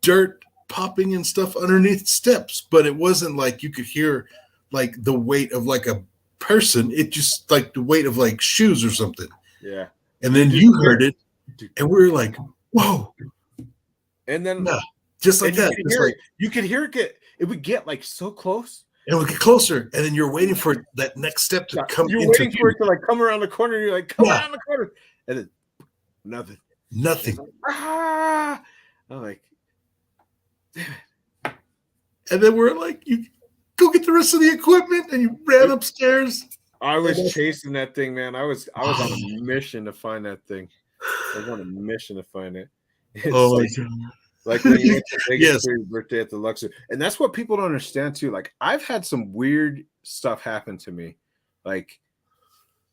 dirt popping and stuff underneath steps, but it wasn't like you could hear like the weight of like a person. It just like the weight of like shoes or something. Yeah. And then you heard it, and we were like, "Whoa!" And then just like that, you could hear it would get like so close. And it would get closer, and then you're waiting for that next step to come. You're waiting for it to like come around the corner. And you're like, come around the corner, and then nothing. Nothing. Like, I'm like, damn it. And then we're like, you go get the rest of the equipment, and you ran upstairs. I was chasing that thing, man. I was on a mission to find that thing. I was on a mission to find it. It's like when you went to Vegas for your birthday at the Luxor. And that's what people don't understand too. Like, I've had some weird stuff happen to me. Like,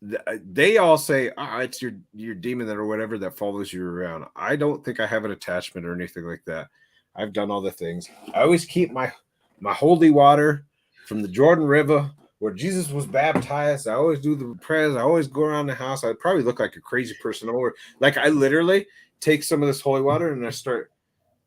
they all say, it's your demon that or whatever that follows you around. I don't think I have an attachment or anything like that. I've done all the things. I always keep my holy water from the Jordan River where Jesus was baptized. I always do the prayers. I always go around the house. I probably look like a crazy person over. Like, I literally take some of this holy water and I start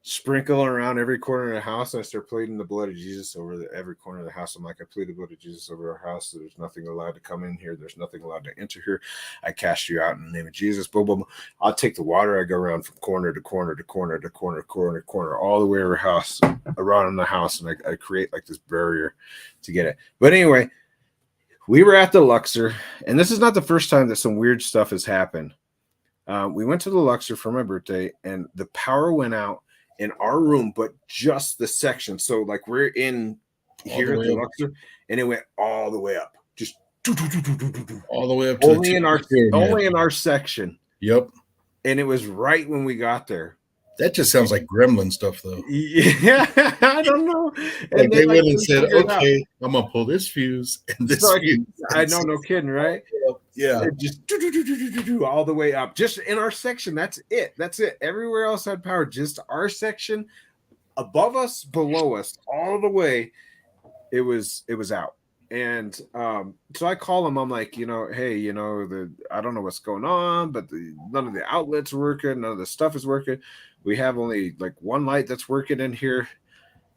sprinkling around every corner of the house, and I start pleading the blood of Jesus over every corner of the house. I'm like, I plead the blood of Jesus over our house. So there's nothing allowed to come in here. There's nothing allowed to enter here. I cast you out in the name of Jesus. Boom, boom. I'll take the water. I go around from corner to corner to corner to corner, all the way around the house, and I create like this barrier to get it. But anyway, we were at the Luxor, and this is not the first time that some weird stuff has happened. We went to the Luxor for my birthday, and the power went out in our room, but just the section. So like we're in here at the Luxor, and it went all the way up, just all the way up to only in our section. Yep. And it was right when we got there. That just sounds like gremlin stuff, though. Yeah, I don't know. And they went and said, "Okay, I'm gonna pull this fuse and this fuse." I know, no kidding, right? Yeah, it just all the way up, just in our section. That's it. Everywhere else had power, just our section, above us, below us, all the way. It was out. And so I call him. I'm like, hey, I don't know what's going on, but none of the outlets are working. None of the stuff is working. We have only like one light that's working in here.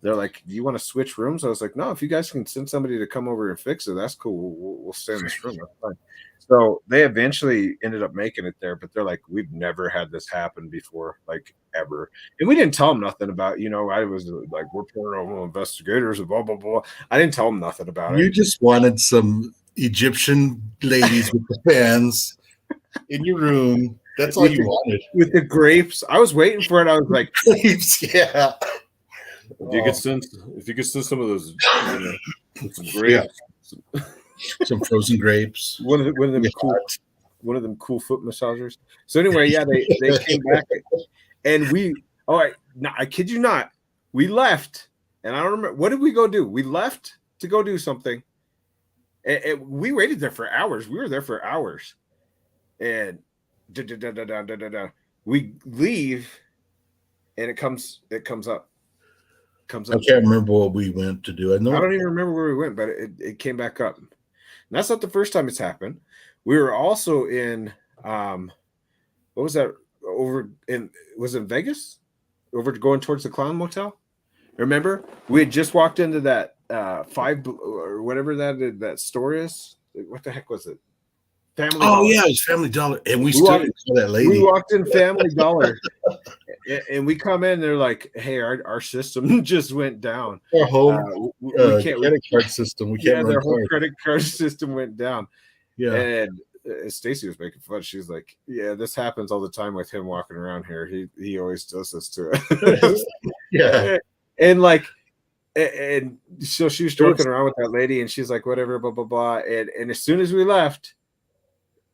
They're like, do you want to switch rooms? I was like, no, if you guys can send somebody to come over and fix it, that's cool. We'll stay in this room. That's fine. So they eventually ended up making it there, but they're like, we've never had this happen before, like ever. And we didn't tell them nothing about, I was like, we're paranormal investigators and blah, blah, blah. I didn't tell them nothing about it. You just wanted some Egyptian ladies with the fans in your room. That's all you wanted. With the grapes. I was waiting for it. I was like, grapes, yeah. If you could send some of those some grapes. Yeah. Some frozen grapes. One of them cool foot massagers. So anyway, yeah, they came back, and I kid you not, we left, and I don't remember, what did we go do? We left to go do something, and we waited there for hours. We were there for hours, and we leave, and it comes up. I can't remember what we went to do. I don't even remember where we went, but it came back up. And that's not the first time it's happened. We were also in what was that was it Vegas? Over going towards the Clown Motel. Remember? We had just walked into that Five or whatever that store is. What the heck was it? Family Dollar. Yeah, it was Family Dollar. And we stood and saw that lady. We walked in Family Dollar. And we come in, they're like, "Hey, our system just went down. Our whole credit card system. Their whole credit card system went down." Yeah. And Stacy was making fun. She's like, "Yeah, this happens all the time with him walking around here. He always does this to it." Yeah. And so she was joking around with that lady, and she's like, "Whatever, blah blah blah." And as soon as we left,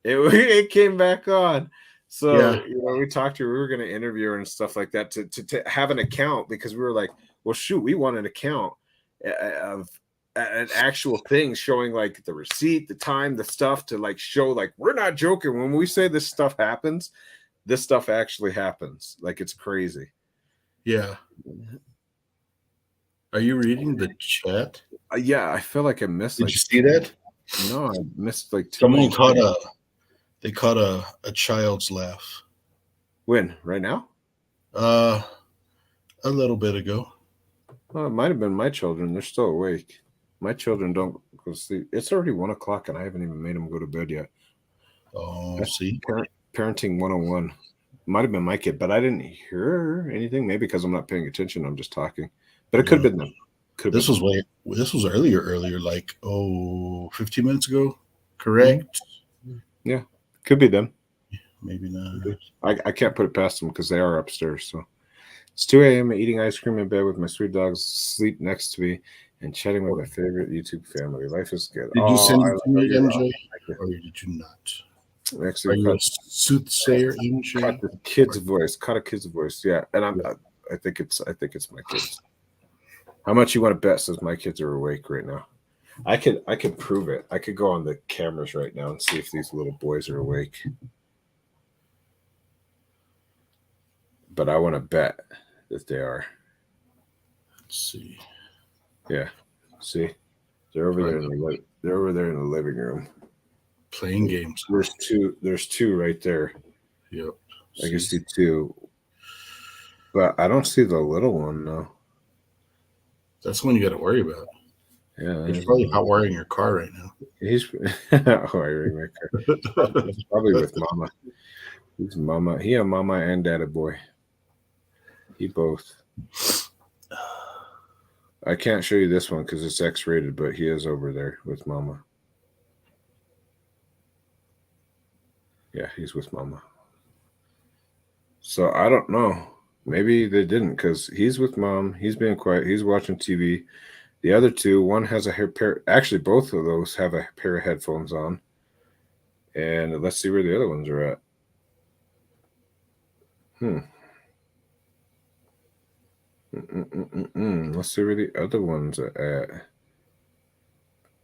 it came back on. So we talked to her. We were going to interview her and stuff like that to have an account, because we were like, Well, shoot, we want an account of an actual thing showing like the receipt, the time, the stuff to like show like we're not joking when we say this stuff happens. This stuff actually happens. Like it's crazy. Yeah. Are you reading the chat? Yeah, I feel like I missed. Did you see that? No, I missed like someone caught a child's laugh. When? Right now? A little bit ago. Well, it might have been my children. They're still awake. My children don't go to sleep. It's already 1:00 and I haven't even made them go to bed yet. Oh, That's see? Parenting 101. Might have been my kid, but I didn't hear anything. Maybe because I'm not paying attention. I'm just talking. But it could have been them. This was earlier, like 15 minutes ago. Correct? Yeah. Could be them. Maybe not. I can't put it past them because they are upstairs. So it's 2 a.m. eating ice cream in bed with my sweet dogs sleep next to me and chatting with my favorite YouTube family. Life is good. Did you send it to me, MJ? Or did you not? Actually, are you a soothsayer, MJ? Caught the kid's voice. Caught a kid's voice. Yeah, and I think it's my kids. How much you want to bet says my kids are awake right now? I could prove it. I could go on the cameras right now and see if these little boys are awake. But I want to bet that they are. Let's see. Yeah, see, they're over there in the they're over there in the living room playing games. There's two right there. Yep. I can see two, but I don't see the little one though. That's one you got to worry about. Yeah, he's probably hot wiring your car right now. He's wiring my car. He's probably with Mama. He's Mama. He a Mama and Daddy boy. He both. I can't show you this one because it's X-rated, but he is over there with Mama. Yeah, he's with Mama. So I don't know. Maybe they didn't because he's with Mom. He's being quiet. He's watching TV. The other two, one has a pair. Actually, both of those have a pair of headphones on. And let's see where the other ones are at. Let's see where the other ones are at.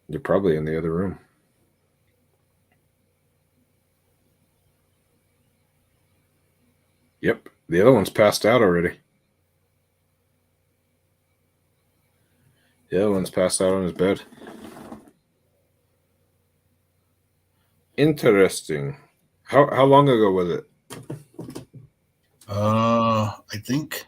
They're probably in the other room. Yep, the other one's passed out already. The other one's passed out on his bed. Interesting. How long ago was it? I think,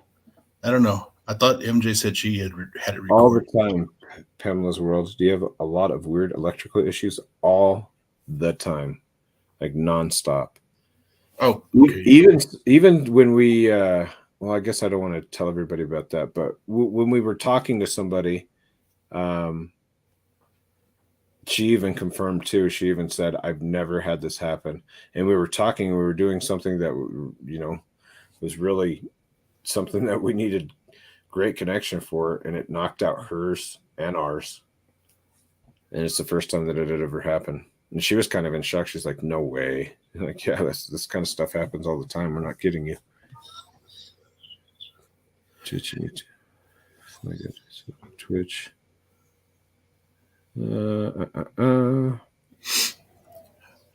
I don't know. I thought MJ said she had it recorded. All the time, Pamela's World. Do you have a lot of weird electrical issues? All the time, like nonstop. Oh, okay. Even when we, well, I guess I don't want to tell everybody about that, but when we were talking to somebody, she even confirmed too. She even said, "I've never had this happen." And we were talking. We were doing something that was really something that we needed great connection for, and it knocked out hers and ours. And it's the first time that it had ever happened. And she was kind of in shock. She's like, "No way!" I'm like, yeah, this kind of stuff happens all the time. We're not kidding you. Twitch.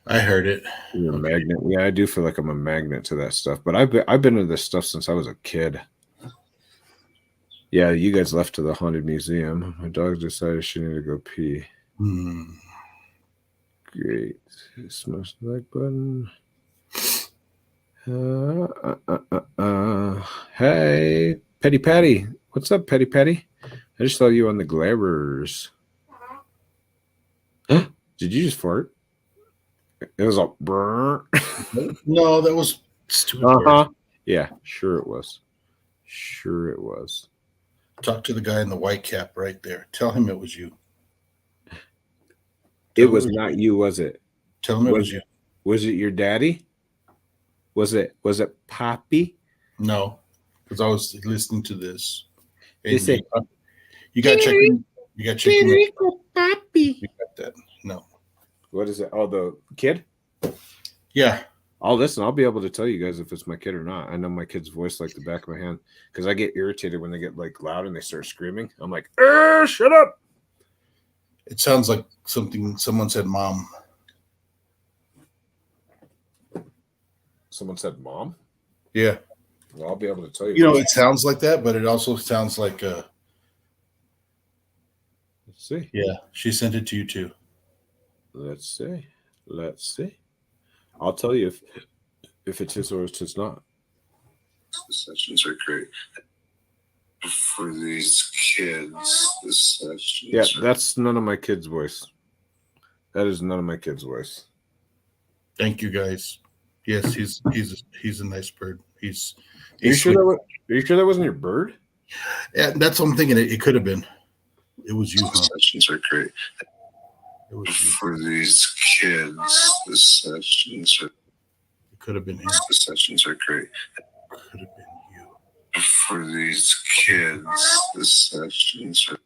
I heard it. You're a magnet. Yeah, I do feel like I'm a magnet to that stuff. But I've been into this stuff since I was a kid. Yeah, you guys left to the haunted museum. My dog decided she needed to go pee. Great. Smash the like button. Hey, Petty Patty. What's up, Petty Patty? I just saw you on the Glabbers. Huh? Did you just fart? It was all brr. No, that was stupid. Yeah, sure it was. Sure it was. Talk to the guy in the white cap right there. Tell him it was you. It was not you, was it? Tell him it was you. Was it your daddy? Was it Poppy? No, because I was listening to this. They say, you got to check him. You got to check him. Poppy. You got that? No. What is it? Oh, the kid? Yeah. I'll listen. I'll be able to tell you guys if it's my kid or not. I know my kid's voice like the back of my hand because I get irritated when they get like loud and they start screaming. I'm like, shut up. It sounds like something someone said, "Mom." Someone said, "Mom." Yeah. Well, I'll be able to tell you. You know, it sounds like that, but it also sounds like Let's see. yeah, she sent it to you too. Let's see. Let's see. I'll tell you if it's his or it's not. The sessions are great for these kids. The sessions. Yeah, that's none of my kids' voice. That is none of my kids' voice. Thank you, guys. Yes, he's a nice bird. He's Are you sure that wasn't your bird? Yeah, that's what I'm thinking. It could have been. It was you. The sessions are great. It was you. For these kids. The sessions are. It could have been him. The sessions are great. Could have been you. For these kids. The sessions are.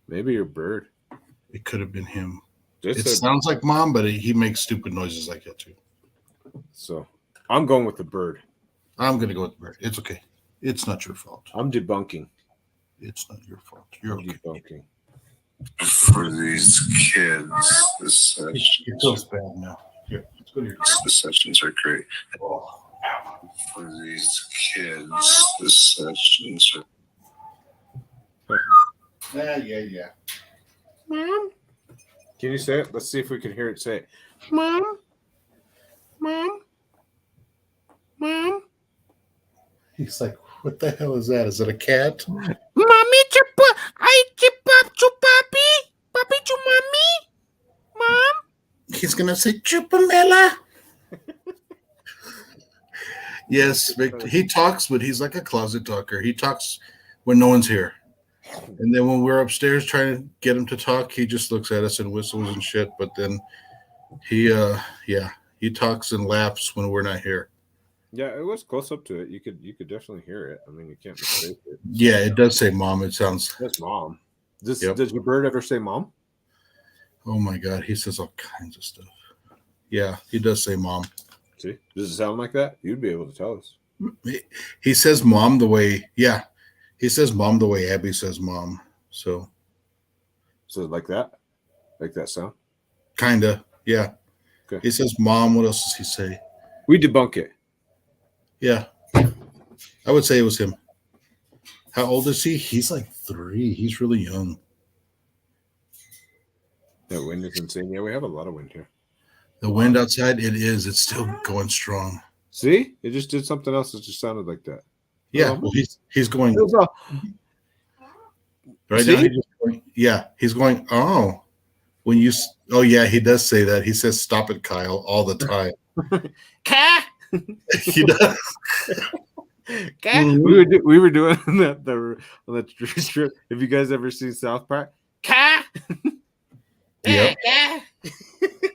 Maybe your bird. It could have been him. It sounds like Mom, but he makes stupid noises like that too. So I'm going with the bird. I'm going to go with the bird. It's okay. It's not your fault. I'm debunking. It's not your fault. You're okay. Debunking. For these kids, the sessions. It feels bad now. Here, let's go to your. The sessions are great. Oh. For these kids, the sessions are. Yeah. Mom? Can you say it? Let's see if we can hear it say it. Mom? He's like, what the hell is that? Is it a cat? Mommy, I chip up to papi. Papi to mommy. Mom? He's going to say, Chupamela. Yes, Victor. He talks, but he's like a closet talker. He talks when no one's here. And then when we're upstairs trying to get him to talk, he just looks at us and whistles and shit. But then he talks and laughs when we're not here. Yeah, it was close up to it. You could definitely hear it. I mean, you can't mistake it. Yeah, it does say Mom. It sounds. That's Mom. Does your bird ever say Mom? Oh my God, he says all kinds of stuff. Yeah, he does say Mom. See, does it sound like that? You'd be able to tell us. He says Mom the way. Yeah, he says Mom the way Abby says Mom. So like that sound. Kinda. Yeah. Okay. He says Mom. What else does he say? We debunk it. Yeah, I would say it was him. How old is he? He's like 3. He's really young. That wind is insane. Yeah, we have a lot of wind here. The wind outside, it's still going strong. See? It just did something else that just sounded like that. Yeah, well, he's going right See? now. He's just going, yeah, he's going. Oh, yeah, he does say that. He says, "Stop it, Kyle," all the time. Cat? He does. Cat? We were doing that on that strip. Have you guys ever seen South Park? Cat? Yep. Cat?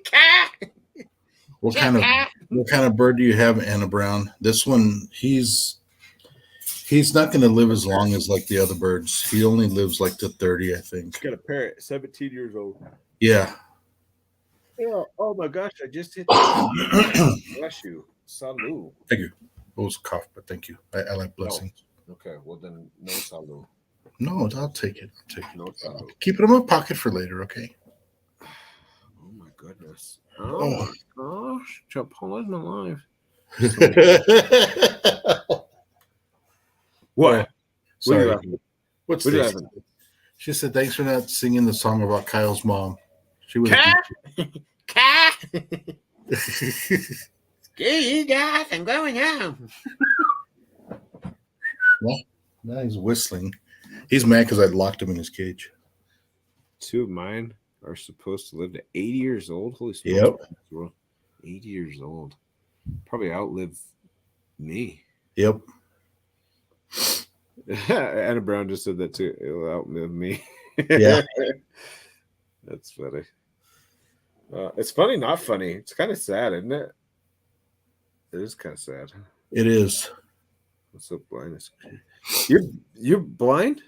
Cat? What kind of bird do you have, Anna Brown? This one, he's not going to live as long as like the other birds. He only lives like to 30, I think. He's got a parrot, 17 years old. Yeah. Yeah. Oh my gosh! I just hit. Bless you. Salut. Thank you. It was a cough, but thank you. I like blessings. No. Okay. Well then, no salut. No, I'll take it. No salut. Keep it in my pocket for later, okay? Oh my goodness. Oh my gosh! Chipotle alive. What? Sorry. What are you What's What are you this? laughing? She said, "Thanks for not singing the song about Kyle's mom." She was. Cat? Cat? Gee, you guys, I'm going home. Now he's whistling. He's mad because I locked him in his cage. 2 of mine are supposed to live to 80 years old. Holy smokes. Yep. 80 years old. Probably outlive me. Yep. Anna Brown just said that too. It'll outlive me. Yeah. That's funny. It's funny, not funny. It's kind of sad, isn't it? It is kind of sad. It is. What's up, blindness? You're blind?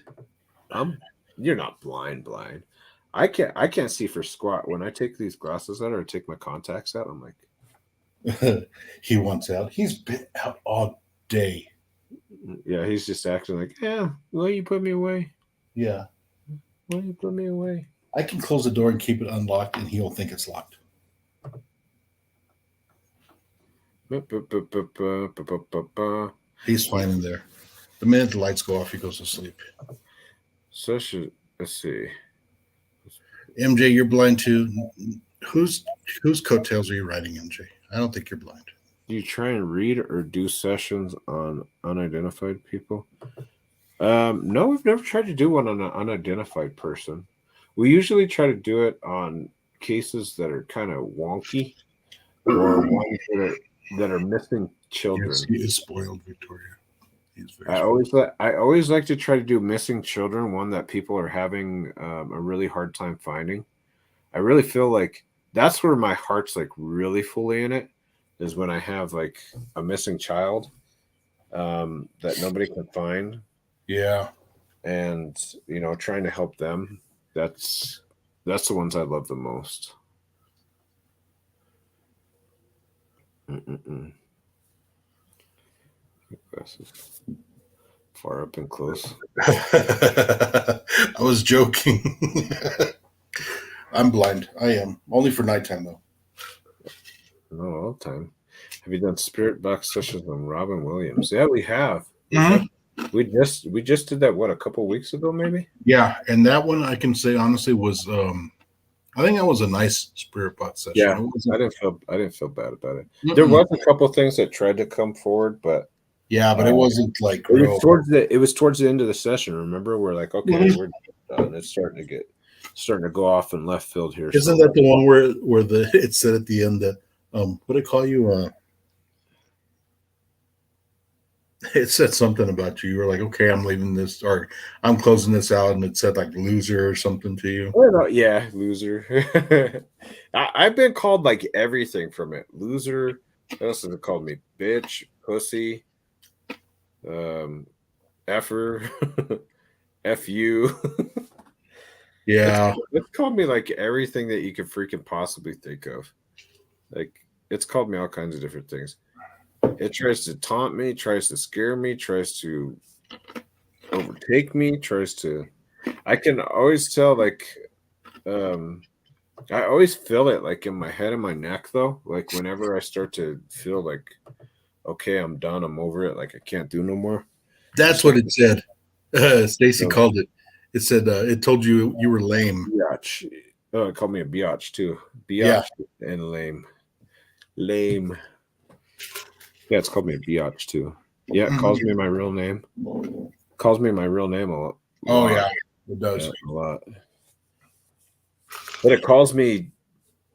You're not blind. I can't see for squat. When I take these glasses out or take my contacts out, I'm like, He wants out. He's been out all day. Yeah, he's just acting like, yeah, why you put me away? Yeah. Why you put me away? I can close the door and keep it unlocked, and he'll think it's locked. He's fine in there. The minute the lights go off, he goes to sleep. So let's see. MJ, you're blind too. Whose coattails are you riding, MJ? I don't think you're blind. Do you try and read or do sessions on unidentified people? No, we've never tried to do one on an unidentified person. We usually try to do it on cases that are kind of wonky or ones that are missing children. Yes, he is spoiled, Victoria. He's very I always like to try to do missing children, one that people are having a really hard time finding. I really feel like that's where my heart's like really fully in it, is when I have like a missing child that nobody can find. Yeah. And trying to help them. That's the ones I love the most. Glasses. Far up and close. I was joking. I'm blind. I am. Only for nighttime, though. No, all the time. Have you done spirit box sessions on Robin Williams? Yeah, we have. Mhm. We just did that, what, a couple weeks ago, maybe? Yeah, and that one I can say honestly was I think that was a nice spirit box session. Yeah, I didn't feel bad about it. There was a couple things that tried to come forward, but it wasn't like it was towards the end of the session. Remember, we're like, okay, we're done. It's starting to go off in left field here. Isn't that the one where it said at the end that what did it call you? It said something about you. You were like, okay, I'm leaving this, or I'm closing this out, and it said like loser or something to you. Yeah, loser. I've been called like everything from it. Loser. What else has it called me? Bitch, pussy, effer, fu. Yeah, it's called me like everything that you could freaking possibly think of. Like, it's called me all kinds of different things. It tries to taunt me, tries to scare me, tries to overtake me, tries to. I can always tell, like, I always feel it, like, in my head and my neck, though. Like, whenever I start to feel like, okay, I'm done, I'm over it, like, I can't do no more. That's what it said. Stacy called it. It said it told you were lame. Biatch. Oh, it called me a biatch, too. Biatch and lame. Lame. Yeah, it's called me a biatch too. Yeah, it calls me my real name. Calls me my real name a lot. Oh yeah, it does a lot. But it calls me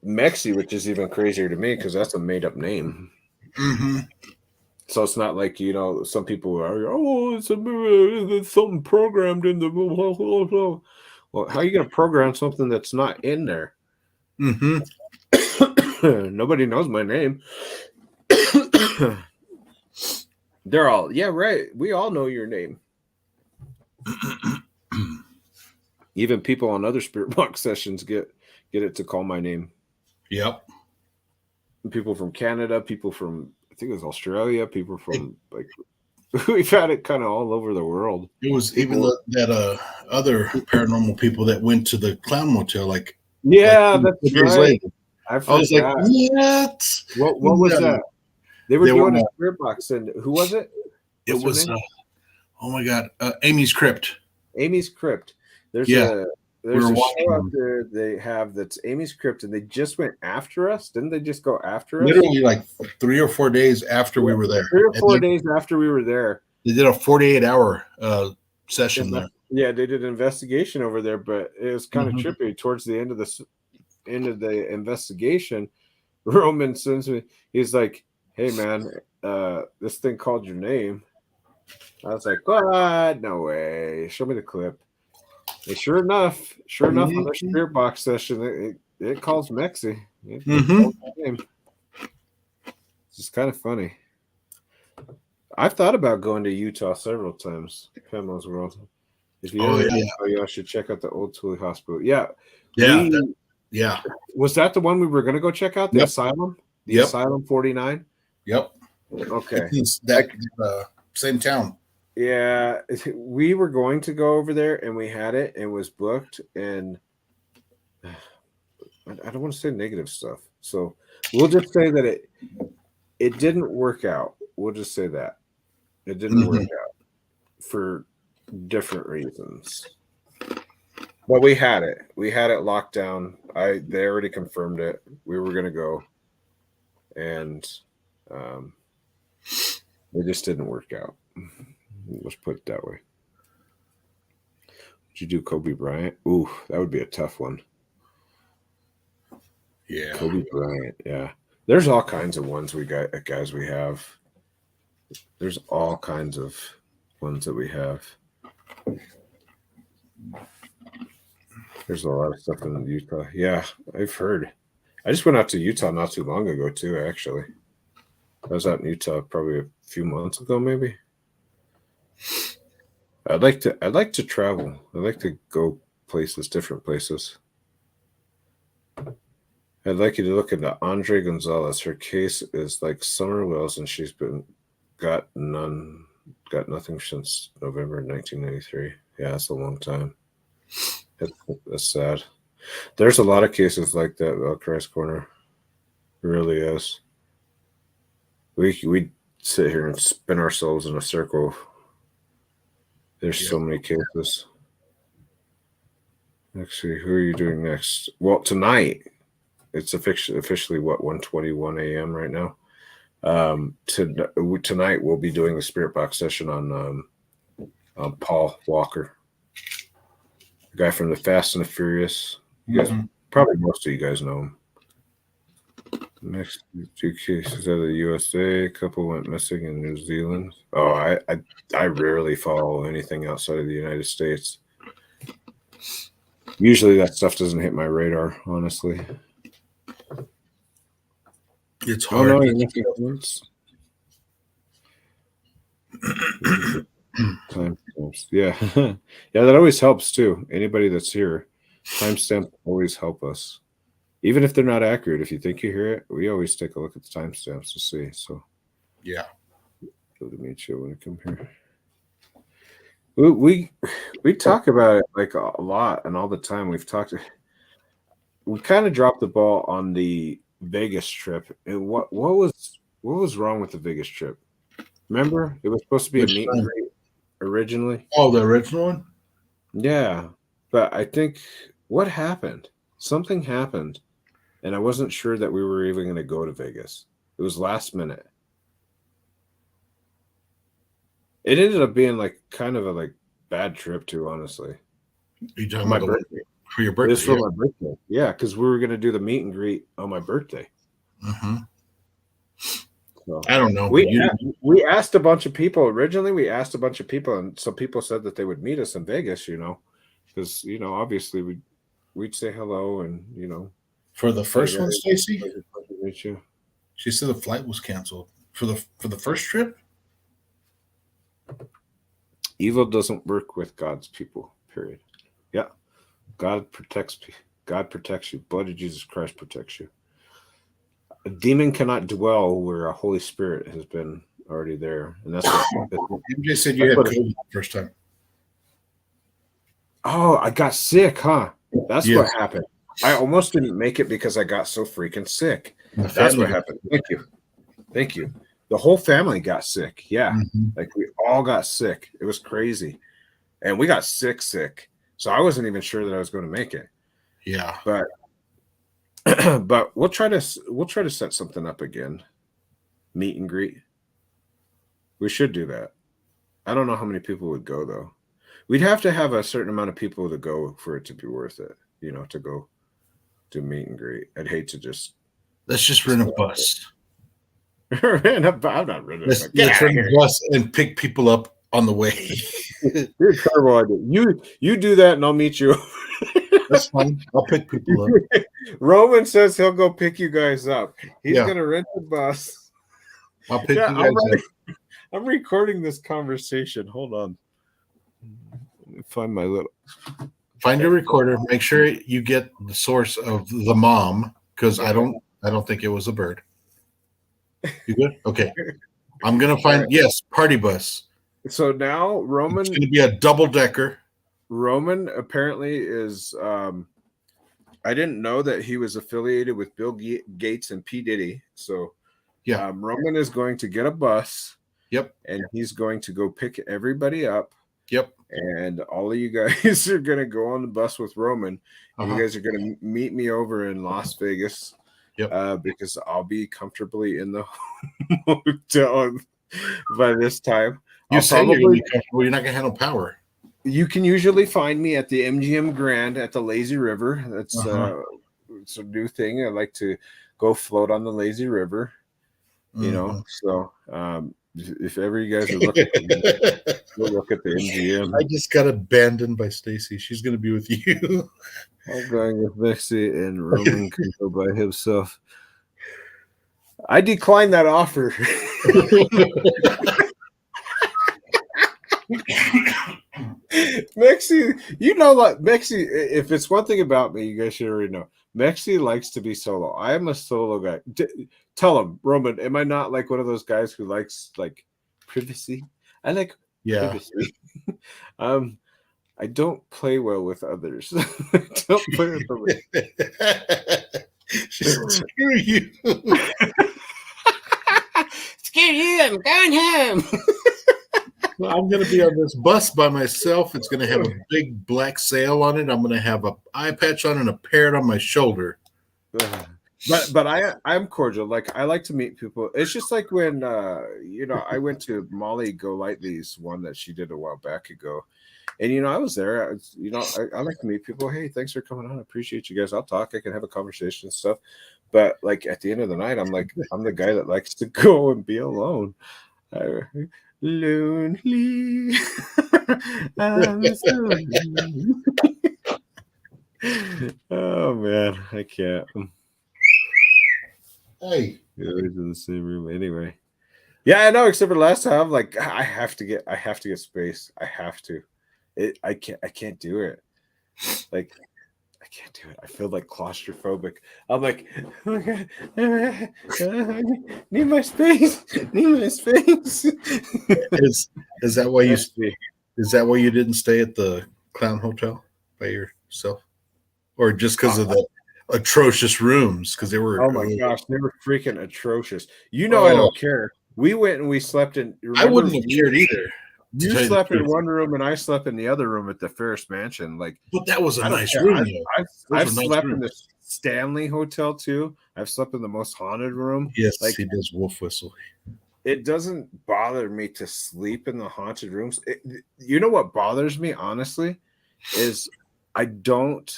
Mexi, which is even crazier to me because that's a made up name. Mm-hmm. So it's not like some people are it's something programmed in the blah, blah, blah. Well, how are you gonna program something that's not in there? Mm-hmm. Nobody knows my name. They're all, yeah, right. We all know your name. Even people on other spirit box sessions get it to call my name. Yep. People from Canada, people from, I think it was Australia, people from like we've had it kind of all over the world. It was even that other paranormal people that went to the clown motel, like that's right. I was like, what was that? They were doing a spirit box, and who was it? It was oh my god, Amy's Crypt. Amy's Crypt. There's a show out there they have that's Amy's Crypt, and they just went after us. Didn't they just go after us? Literally like 3 or 4 days after we were there. 3 or 4 days after we were there. They did a 48-hour session there. Yeah, they did an investigation over there, but it was kind of trippy. Towards the end of the investigation, Roman sends me. He's like, "Hey man, this thing called your name." I was like, "What? No way! Show me the clip." And sure enough, on their spirit box session, it calls Mexi. It calls my name. It's just kind of funny. I've thought about going to Utah several times. Pamela's World. If you y'all should check out the old Thule Hospital. Yeah. Yeah. Was that the one we were going to go check out? The asylum? Yep. Asylum 49. Yep. Okay. It's that same town. Yeah, we were going to go over there, and we had it, and it was booked, and I don't want to say negative stuff, so we'll just say that it didn't work out. We'll just say that it didn't work out for different reasons. But we had it. We had it locked down. They already confirmed it. We were gonna go, and it just didn't work out. Let's put it that way. Would you do Kobe Bryant? Ooh, that would be a tough one. Yeah. Kobe Bryant. Yeah. There's all kinds of ones we got, guys. We have. There's all kinds of ones that we have. There's a lot of stuff in Utah. Yeah, I've heard. I just went out to Utah not too long ago too. Actually, I was out in Utah probably a few months ago, maybe. I'd like to travel. I'd like to go places, different places. I'd like you to look into Andre Gonzalez. Her case is like Summer Wells, and she's got nothing since November 1993. Yeah, that's a long time. That's sad. There's a lot of cases like that, Valkyries Corner. It really is. We sit here and spin ourselves in a circle. There's so many cases. Actually, who are you doing next? Well, tonight, it's officially what, 1:21 a.m. right now. Tonight we'll be doing the Spirit Box session on Paul Walker, the guy from the Fast and the Furious. You guys, probably most of you guys know him. Next, 2 cases out of the USA. A couple went missing in New Zealand. Oh, I rarely follow anything outside of the United States. Usually that stuff doesn't hit my radar, honestly. It's hard. Oh, no, timestamps. Yeah. Yeah, that always helps too. Anybody that's here, timestamps always help us. Even if they're not accurate, if you think you hear it, we always take a look at the timestamps to see. So yeah. Good to meet you when you come here. We talk about it like a lot and all the time. We kind of dropped the ball on the Vegas trip. And what was wrong with the Vegas trip? Remember, it was supposed to be a meet and greet originally. Oh, the original one? Yeah, but I think what happened? Something happened, and I wasn't sure that we were even going to go to Vegas. It was last minute. It ended up being like kind of a bad trip too, honestly. You talking my about birthday? For your birthday? This for my birthday. Yeah, because we were going to do the meet and greet on my birthday. So, I don't know. We asked a bunch of people originally. We asked a bunch of people, and some people said that they would meet us in Vegas. Because obviously we'd say hello, and For the first one, Stacy, meet you. She said the flight was canceled for the first trip. Evil doesn't work with God's people. Period. Yeah, God protects you. Blood of Jesus Christ protects you. A demon cannot dwell where a Holy Spirit has been already there, and that's what MJ said you had COVID the first time. Oh, I got sick, huh? That's what happened. I almost didn't make it because I got so freaking sick. That's what happened. Thank you. The whole family got sick. Yeah. Like we all got sick. It was crazy. And we got sick. So I wasn't even sure that I was going to make it. Yeah. But we'll try to set something up again. Meet and greet. We should do that. I don't know how many people would go though. We'd have to have a certain amount of people to go for it to be worth it, to go do meet and greet. I'd hate to let's just rent a bus. I'm not renting a bus. Let's rent a bus and pick people up on the way. You're a terrible idea. You do that and I'll meet you. That's fine. I'll pick people up. Roman says he'll go pick you guys up. He's gonna rent the bus. I'll pick you guys up. I'm recording this conversation. Hold on. Let me find your recorder. Make sure you get the source of the mom, because I don't think it was a bird. You good? Okay. I'm gonna find yes, party bus. So now It's Roman gonna be a double decker. apparently is I didn't know that he was affiliated with Bill Gates and P. Diddy. So Yeah. Roman is going to get a bus Yep. and he's going to go pick everybody up. Yep. And all of you guys are going to go on the bus with Roman. And Uh-huh. you guys are going to meet me over in Las Vegas. Yep. Because I'll be comfortably in the hotel by this time. You I'll say you're gonna probably be comfortable. You're not gonna handle power. You can usually find me at the MGM Grand at the Lazy River. That's Uh-huh. it's a new thing. I like to go float on the Lazy River, you know. So if ever you guys are looking for me, go look at the MGM. I just got abandoned by Stacy. She's gonna be with you. I'm going with Mixie and Roman can go by himself. I declined that offer. Mexi, you know what? Mexi, if it's one thing about me, you guys should already know. Mexi likes to be solo. I am a solo guy. Tell him, Roman, am I not like one of those guys who likes like privacy? I like privacy. I don't play well with others. I don't play with others. Screw you. Screw you, I'm going home. Well, I'm going to be on this bus by myself. It's going to have a big black sail on it. I'm going to have a eye patch on and a parrot on my shoulder. But I'm cordial. Like I like to meet people. It's just like when I went to Molly Golightly's one that she did a while back ago, and I was there. I like to meet people. Hey, thanks for coming on. I appreciate you guys. I'll talk. I can have a conversation and stuff. But like at the end of the night, I'm the guy that likes to go and be alone. Lonely. I'm so lonely. Oh man, I can't. Hey, you're always in the same room anyway. Yeah, I know. Except for last time, like I have to get space. I have to. I can't do it. Like I can't do it. I feel like claustrophobic. I'm like, oh my God, need my space. Need my space. is that why you didn't stay at the Clown Hotel by yourself, or just because of the atrocious rooms? Because they were. Oh my gosh, they were freaking atrocious. I don't care. We went and we slept in. I wouldn't have cared either. You slept in one room and I slept in the other room at the Ferris Mansion. Like, but that was a nice room. I've slept in the Stanley Hotel too. I've slept in the most haunted room. Yes, like, he does wolf whistle. It doesn't bother me to sleep in the haunted rooms. You know what bothers me, honestly, is I can't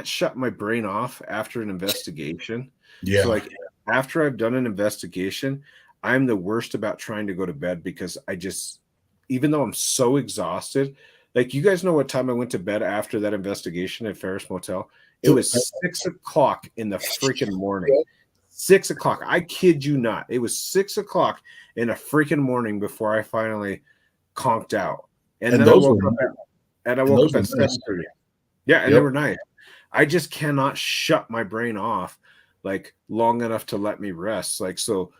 shut my brain off after an investigation. Yeah. So like after I've done an investigation, I'm the worst about trying to go to bed because even though I'm so exhausted, like you guys know what time I went to bed after that investigation at Ferris Motel? It was 6 o'clock in the freaking morning. 6 o'clock. I kid you not. It was 6 o'clock in the freaking morning before I finally conked out. And then I woke up at 7:30. Yeah, and they were nice. I just cannot shut my brain off like long enough to let me rest. Like, so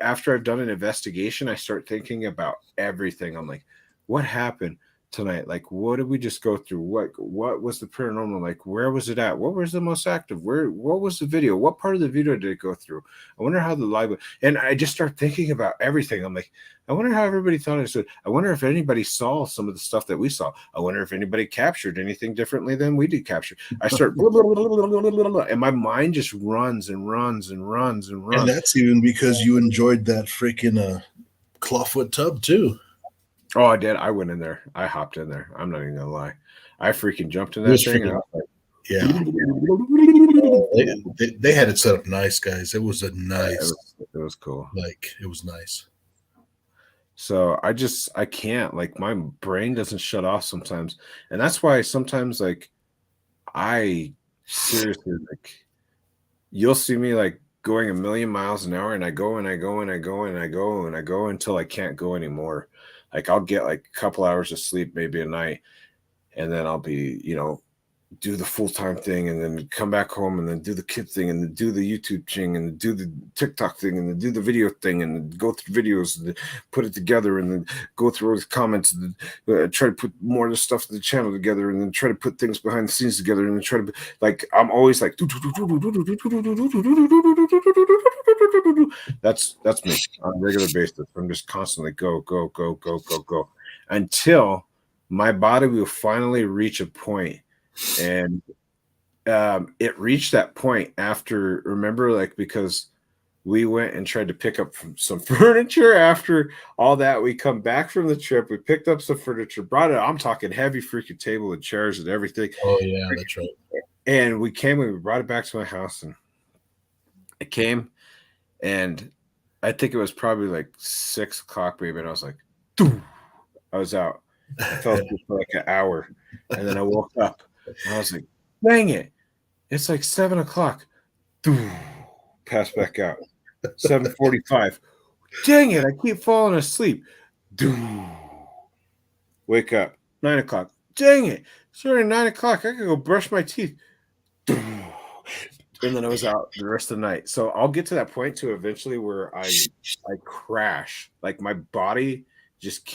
after I've done an investigation, I start thinking about everything. I'm like, what happened tonight? Like, what did we just go through? What was the paranormal? Like, where was it at? What was the most active? What was the video? What part of the video did it go through? I wonder how the live, and I just start thinking about everything. I'm like, I wonder how everybody thought it stood. I wonder if anybody saw some of the stuff that we saw. I wonder if anybody captured anything differently than we did capture. I start blah, blah, blah, blah, blah, blah, blah, and my mind just runs and runs and runs and runs. And that's even because you enjoyed that freaking clawfoot tub too. Oh, I did. I went in there. I hopped in there. I'm not even gonna lie. I freaking jumped in that thing. And I was like, yeah. They had it set up nice, guys. It was a nice. It was cool. Like it was nice. So I can't, like, my brain doesn't shut off sometimes. And that's why sometimes, like, I seriously, like, you'll see me like going a million miles an hour and I go and I go and I go and I go and I go until I can't go anymore. Like I'll get like a couple hours of sleep maybe a night and then I'll be, do the full-time thing and then come back home and then do the kid thing and then do the YouTube thing and do the TikTok thing and then do the video thing and then go through videos and then put it together and then go through all the comments and then, try to put more of the stuff in the channel together and then try to put things behind the scenes together and then try to like I'm always like that's me on a regular basis. I'm just constantly go until my body will finally reach a point. And it reached that point after, remember, like, because we went and tried to pick up some furniture after all that. We come back from the trip, we picked up some furniture, brought it. I'm talking heavy freaking table and chairs and everything. Oh yeah, that's right. And we brought it back to my house, and it came, and I think it was probably like 6 o'clock, maybe, and I was like, Doo! I was out. I fell asleep for like an hour, and then I woke up. I was like, dang it. It's like 7 o'clock. Pass back out. 7:45. Dang it. I keep falling asleep. Wake up. 9 o'clock. Dang it. It's already 9 o'clock. I could go brush my teeth. And then I was out the rest of the night. So I'll get to that point too eventually where I crash. Like my body just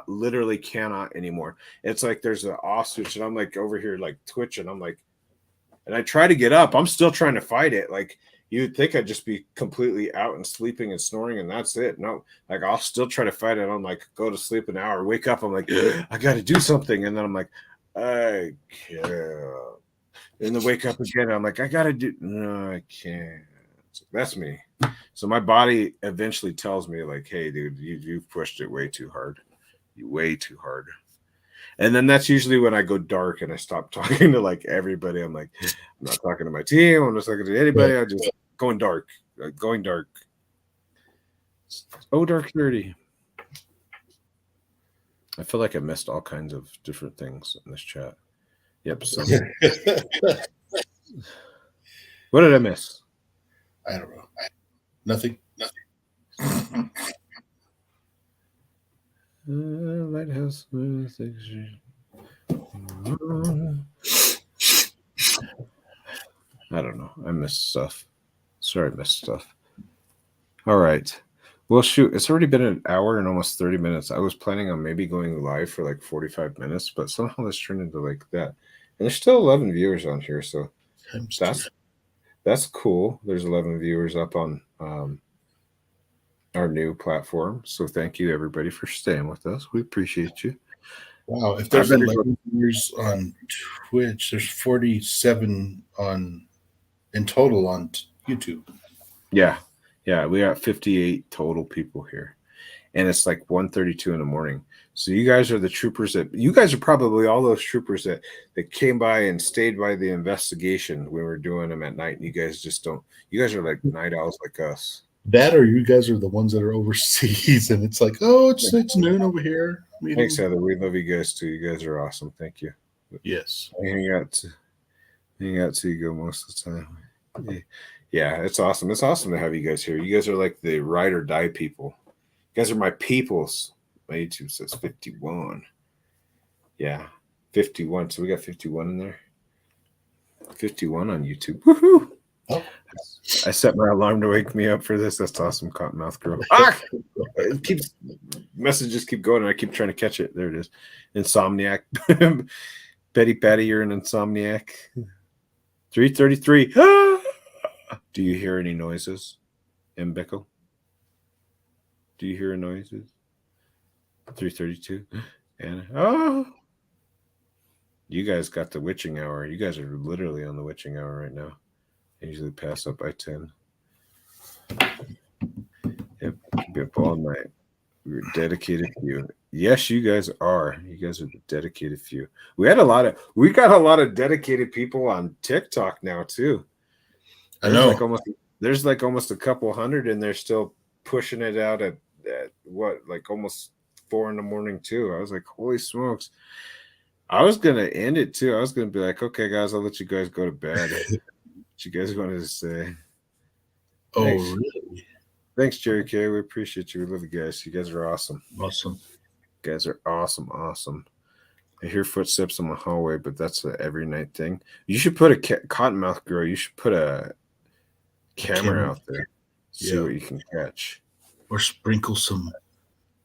literally cannot anymore. It's like there's an off switch and I'm like over here like twitching. I'm like, and I try to get up. I'm still trying to fight it. Like you'd think I'd just be completely out and sleeping and snoring and that's it. No, like I'll still try to fight it. I'm like, go to sleep an hour, wake up. I'm like, I got to do something. And then I'm like, I can't. And then wake up again. I'm like, I got to do. No, I can't. That's me. So my body eventually tells me like, hey, dude, you've pushed it way too hard. Way too hard. And then that's usually when I go dark and I stop talking to like everybody. I'm like, I'm not talking to my team. I'm not talking to anybody. I just going dark. Going dark. Oh, dark 30. I feel like I missed all kinds of different things in this chat. Yep. So what did I miss? I don't know. Nothing. Lighthouse. I don't know. I missed stuff. Sorry, I missed stuff. All right. Well, shoot, it's already been an hour and almost 30 minutes. I was planning on maybe going live for like 45 minutes, but somehow this turned into like that. And there's still 11 viewers on here, so that's cool. There's 11 viewers up on our new platform. So thank you, everybody, for staying with us. We appreciate you. Wow. If there's 11 viewers on Twitch, there's 47 in total on YouTube. Yeah. Yeah, we got 58 total people here. And it's like 1:32 in the morning. So you guys are the troopers you guys are probably all those troopers that came by and stayed by the investigation when we were doing them at night. And you guys just don't, you guys are like night owls like us. That or you guys are the ones that are overseas and it's like, oh, it's noon over here. Thanks, Heather. We love you guys too. You guys are awesome. Thank you. Yes. I hang out to you go most of the time. Yeah, it's awesome. It's awesome to have you guys here. You guys are like the ride or die people. You guys are my peoples. My YouTube says 51. Yeah, 51. So we got 51 in there. 51 on YouTube. Woohoo! Oh. I set my alarm to wake me up for this. That's awesome, Cottonmouth Girl. Messages keep going, and I keep trying to catch it. There it is. Insomniac. Betty Patty, you're an insomniac. 3:33. Do you hear any noises, Mbickle? Do you hear noises? 3:32. And you guys got the witching hour. You guys are literally on the witching hour right now. I usually pass up by 10. Yep, be up all night. We're a dedicated few. Yes, you guys are. You guys are the dedicated few. We got a lot of dedicated people on TikTok now too. There's like almost a couple hundred, and they're still pushing it out at what, like almost 4 a.m. too. I was like, holy smokes. I was gonna end it too. I was gonna be like, okay, guys, I'll let you guys go to bed. What you guys wanted to say? Oh, thanks. really? Thanks, Jerry K. We appreciate you. We love you guys. You guys are awesome. Awesome. You guys are awesome. I hear footsteps in my hallway, but that's a every night thing. You should put a cottonmouth girl. You should put a camera out there. See what you can catch. Or sprinkle some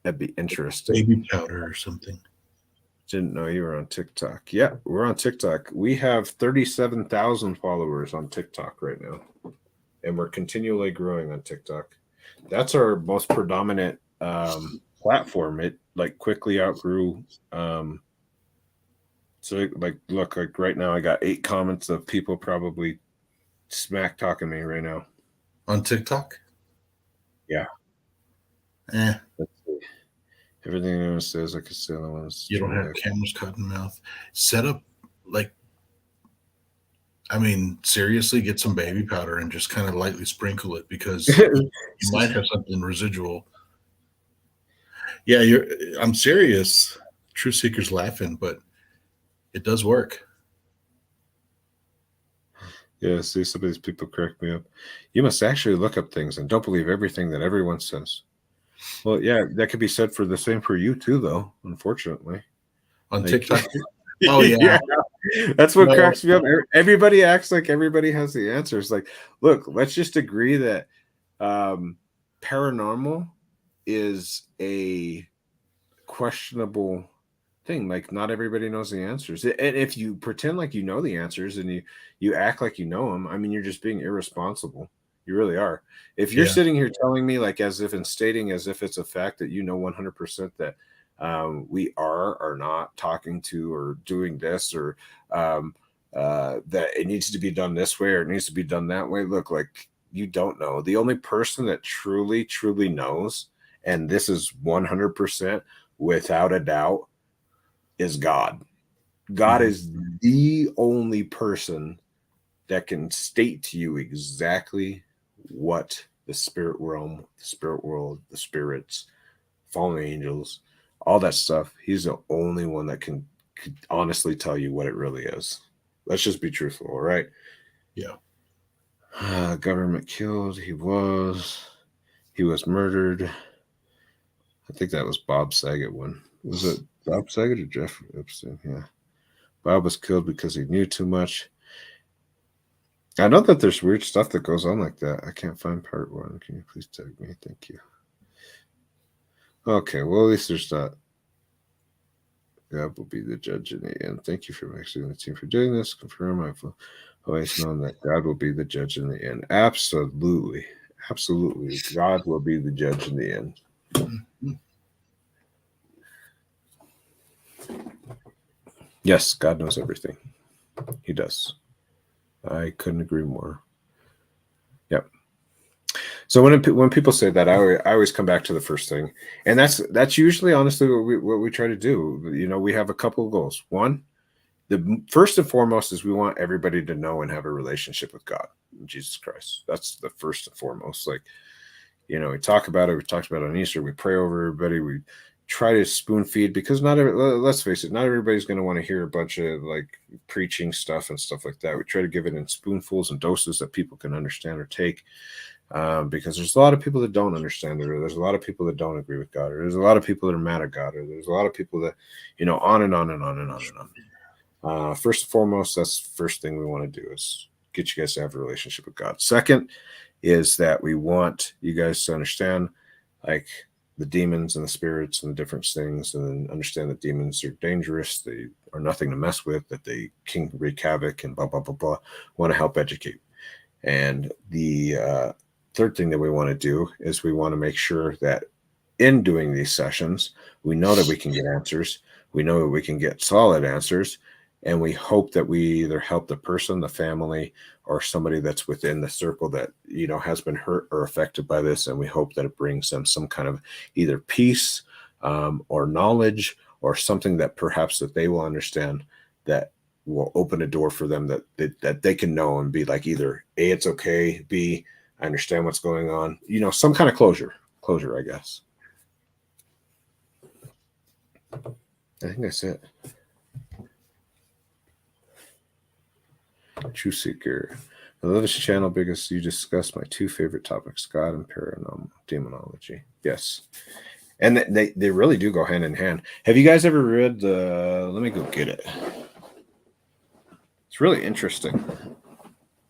That'd be interesting. baby powder or something. Didn't know you were on TikTok. Yeah, we're on TikTok. We have 37,000 followers on TikTok right now. And we're continually growing on TikTok. That's our most predominant platform. It like quickly outgrew. So like, look, like right now I got 8 comments of people probably smack talking me right now. On TikTok? Yeah. Let's see. Everything anyone says, I can say the ones. You don't have cameras, Cottonmouth. Set up, like, I mean, seriously, get some baby powder and just kind of lightly sprinkle it because you might have something residual. Yeah, I'm serious. Truth Seeker's laughing, but it does work. Yeah, see, some of these people crack me up. You must actually look up things and don't believe everything that everyone says. Well, yeah, that could be said for the same for you too, though, unfortunately. On TikTok? Oh, yeah. That's what cracks me up. Everybody acts like everybody has the answers. Like, look, let's just agree that paranormal is a questionable thing. Like, not everybody knows the answers. And if you pretend like you know the answers and you act like you know them, I mean, you're just being irresponsible. You really are. If you're sitting here telling me, like, as if and stating as if it's a fact that you know 100% that we are not talking to or doing this or that it needs to be done this way or it needs to be done that way, look, like, you don't know. The only person that truly, truly knows, and this is 100% without a doubt, is God. God is the only person that can state to you exactly what the spirit realm, the spirit world, the spirits, fallen angels, all that stuff. He's the only one that can honestly tell you what it really is. Let's just be truthful, all right? Yeah. Government killed. He was murdered. I think that was Bob Saget one. Was it Bob Saget or Jeff Epstein? Yeah. Bob was killed because he knew too much. I know that there's weird stuff that goes on like that. I can't find part 1. Can you please tag me? Thank you. Okay, well, at least there's that. God will be the judge in the end. Thank you for maxing the team for doing this. Confirm I've always known that God will be the judge in the end. Absolutely. Absolutely. God will be the judge in the end. Yes, God knows everything. He does. I couldn't agree more. Yep. So when people say that, I always come back to the first thing, and that's usually honestly what we try to do. You know, we have a couple of goals. One, the first and foremost is we want everybody to know and have a relationship with God, Jesus Christ. That's the first and foremost. Like, you know, we talk about it. We talked about it on Easter. We pray over everybody. We try to spoon feed because let's face it, not everybody's going to want to hear a bunch of like preaching stuff and stuff like that. We try to give it in spoonfuls and doses that people can understand or take. Because there's a lot of people that don't understand it, or there's a lot of people that don't agree with God, or there's a lot of people that are mad at God, or there's a lot of people that, you know, on and on and on and on and on. First and foremost, that's the first thing we want to do is get you guys to have a relationship with God. Second is that we want you guys to understand, like, the demons and the spirits and the different things, and understand that demons are dangerous. They are nothing to mess with, that they can wreak havoc and blah, blah, blah, blah. Want to help educate. And the third thing that we want to do is we want to make sure that in doing these sessions, we know that we can get answers. We know that we can get solid answers. And we hope that we either help the person, the family, or somebody that's within the circle that, you know, has been hurt or affected by this. And we hope that it brings them some kind of either peace or knowledge or something that perhaps that they will understand that will open a door for them that they can know and be like, either A, it's okay, B, I understand what's going on, you know, some kind of closure, I guess. I think that's it. True Seeker. I love this channel because you discuss my 2 favorite topics, God and paranormal demonology. Yes. And they really do go hand in hand. Have you guys ever read the? Let me go get it. It's really interesting.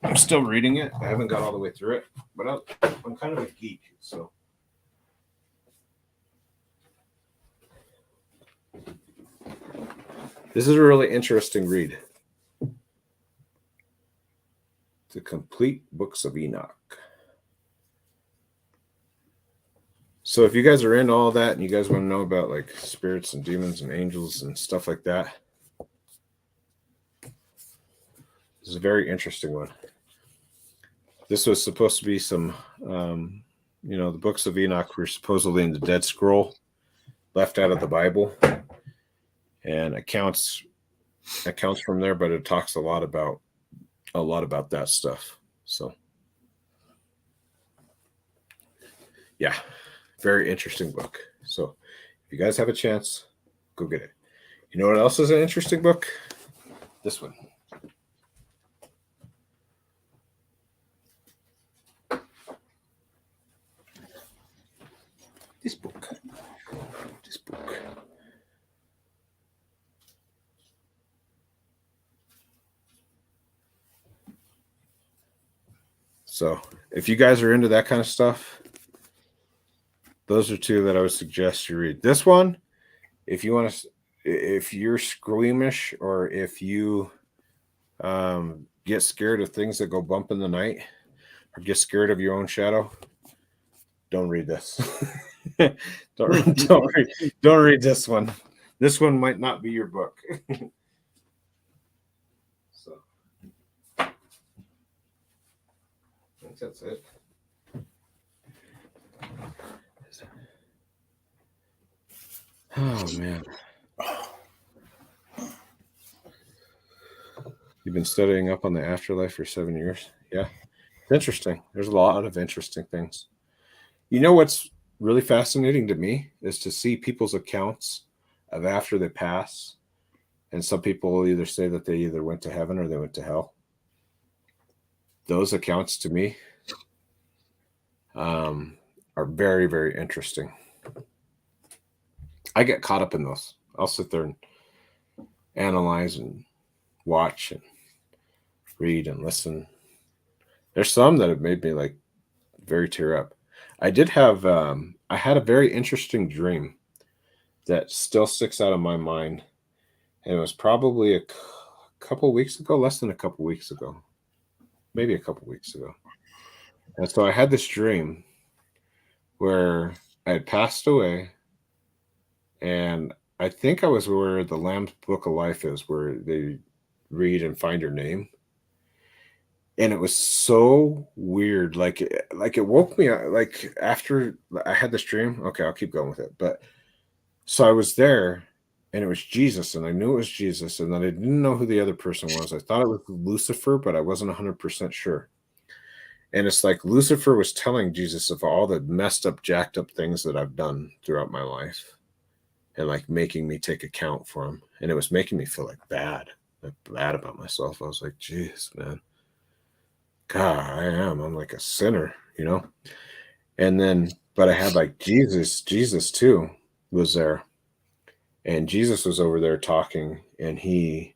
I'm still reading it. I haven't got all the way through it, but I'm kind of a geek, so. This is a really interesting read. The Complete Books of Enoch. So if you guys are into all that and you guys want to know about like spirits and demons and angels and stuff like that, this is a very interesting one. This was supposed to be some, the books of Enoch were supposedly in the Dead Scroll, left out of the Bible, and accounts from there, but it talks a lot about that stuff. So, yeah, very interesting book. So, if you guys have a chance, go get it. You know what else is an interesting book? This one. This book. So if you guys are into that kind of stuff, those are two that I would suggest you read. This one, if you want to, if you're squeamish or if you get scared of things that go bump in the night or get scared of your own shadow, don't read this. don't read this one. This one might not be your book. So I think that's it. Oh man. You've been studying up on the afterlife for 7 years. Yeah. It's interesting. There's a lot of interesting things. You know what's really fascinating to me is to see people's accounts of after they pass. And some people will either say that they either went to heaven or they went to hell. Those accounts to me are very, very interesting. I get caught up in those. I'll sit there and analyze and watch and read and listen. There's some that have made me like very tear up. I did have, I had a very interesting dream that still sticks out of my mind. And it was probably a couple weeks ago, less than a couple weeks ago, maybe a couple weeks ago. And so I had this dream where I had passed away. And I think I was where the Lamb's Book of Life is, where they read and find your name. And it was so weird. Like it woke me up. Like after I had this dream, okay, I'll keep going with it. But so I was there and it was Jesus and I knew it was Jesus. And then I didn't know who the other person was. I thought it was Lucifer, but I wasn't 100% sure. And it's like Lucifer was telling Jesus of all the messed up, jacked up things that I've done throughout my life and like making me take account for him. And it was making me feel like bad about myself. I was like, geez, man. God, I'm like a sinner, you know? And then, but I had like Jesus too was there. And Jesus was over there talking and he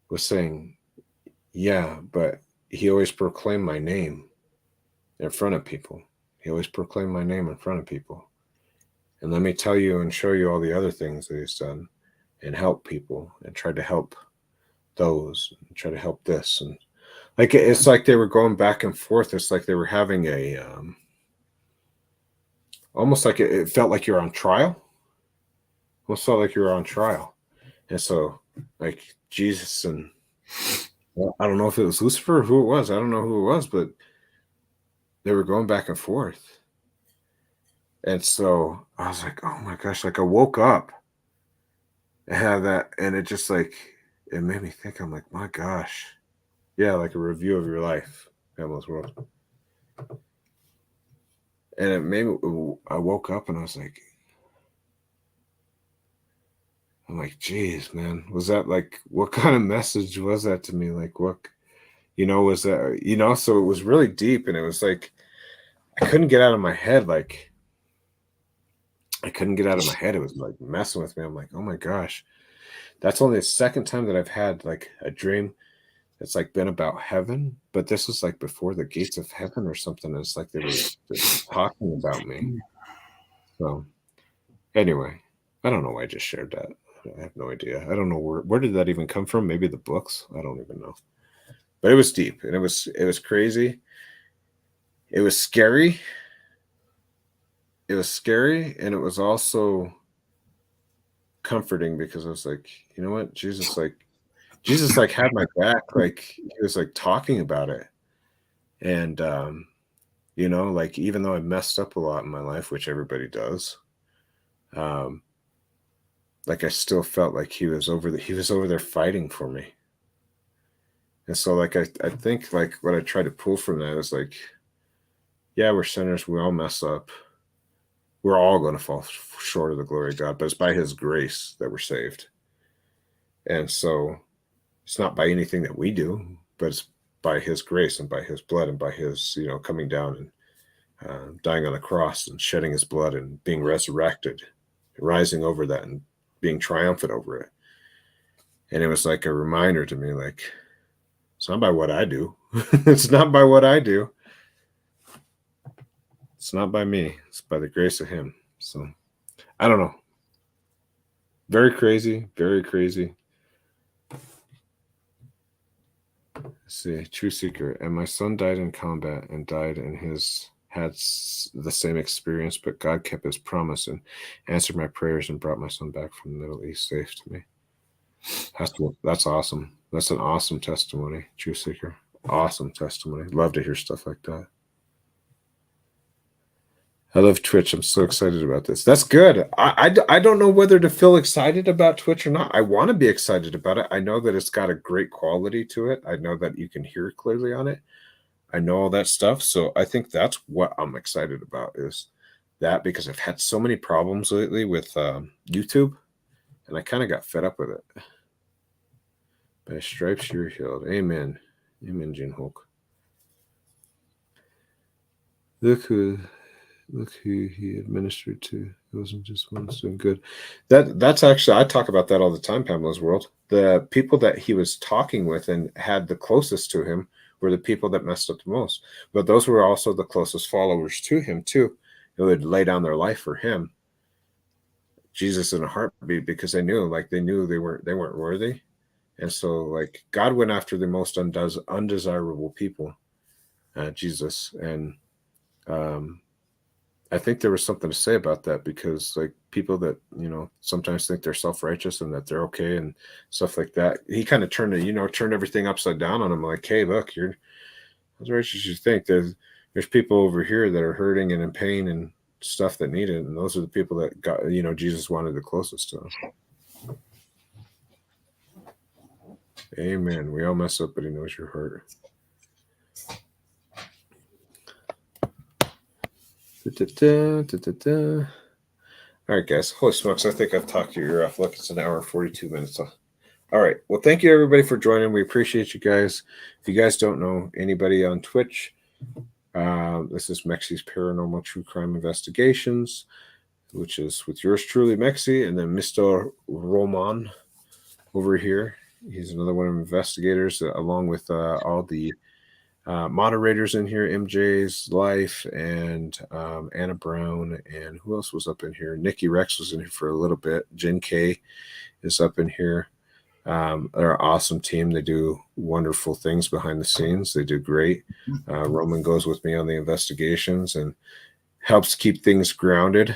was saying, yeah, but he always proclaimed my name in front of people. He always proclaimed my name in front of people. And let me tell you and show you all the other things that he's done and help people and try to help those and try to help this. And like, it's like they were going back and forth. It's like they were having a, almost like it felt like you're on trial. Almost felt like you were on trial. And so like Jesus and I don't know if it was Lucifer or who it was. I don't know who it was, but they were going back and forth. And so I was like, oh my gosh, like I woke up and had that, and it just like, it made me think, I'm like, my gosh. Yeah, like a review of your life, Pamela's World. And it made me, I woke up and I was like, I'm like, geez, man, was that like, what kind of message was that to me? Like, what, was that, so it was really deep and it was like, I couldn't get out of my head. Like, I couldn't get out of my head. It was like messing with me. I'm like, oh my gosh. That's only the second time that I've had like a dream that's like been about heaven, but this was like before the gates of heaven or something. It's like they were talking about me. So anyway, I don't know why I just shared that. I have no idea. I don't know where did that even come from? Maybe the books. I don't even know. But it was deep and it was crazy. It was scary. It was scary, and it was also comforting because I was like, you know what, Jesus like had my back. Like he was like talking about it, and you know, like even though I messed up a lot in my life, which everybody does, like I still felt like he was over there fighting for me. And so like I think like what I tried to pull from that is like, yeah, we're sinners, we all mess up. We're all going to fall short of the glory of God, but it's by his grace that we're saved. And so it's not by anything that we do, but it's by his grace and by his blood and by his, you know, coming down and dying on the cross and shedding his blood and being resurrected, rising over that and being triumphant over it. And it was like a reminder to me, like, it's not by what I do. It's not by what I do. It's not by me. It's by the grace of him. So I don't know. Very crazy. Very crazy. Let's see. True secret. And my son died in combat and died in his had the same experience, but God kept his promise and answered my prayers and brought my son back from the Middle East safe to me. That's awesome. That's an awesome testimony, True Seeker. Awesome testimony. Love to hear stuff like that. I love Twitch. I'm so excited about this. That's good. I don't know whether to feel excited about Twitch or not. I want to be excited about it. I know that it's got a great quality to it. I know that you can hear clearly on it. I know all that stuff. So I think that's what I'm excited about is that, because I've had so many problems lately with YouTube, and I kind of got fed up with it. By stripes you're healed. Amen. Amen, Gene Hulk. Look who he administered to. It wasn't just one doing good. That's actually, I talk about that all the time, Pamela's World. The people that he was talking with and had the closest to him were the people that messed up the most. But those were also the closest followers to him too, who would lay down their life for him. Jesus in a heartbeat, because they knew they weren't worthy. And so like God went after the most undesirable people, Jesus. And I think there was something to say about that, because like people that, you know, sometimes think they're self-righteous and that they're okay and stuff like that. He kind of turned everything upside down on them. Like, hey, look, you're as righteous as you think. There's people over here that are hurting and in pain and stuff that need it. And those are the people that got, you know, Jesus wanted the closest to them. Amen. We all mess up, but he knows your heart. All right, guys. Holy smokes, I think I've talked your ear off. Look, it's an hour and 42 minutes. All right. Well, thank you, everybody, for joining. We appreciate you guys. If you guys don't know anybody on Twitch, this is Mexi's Paranormal True Crime Investigations, which is with yours truly, Mexi, and then Mr. Roman over here. He's another one of the investigators, along with all the moderators in here, MJ's Life and Anna Brown, and who else was up in here? Nikki Rex was in here for a little bit. Jen K is up in here. They're an awesome team. They do wonderful things behind the scenes. They do great. Roman goes with me on the investigations and helps keep things grounded.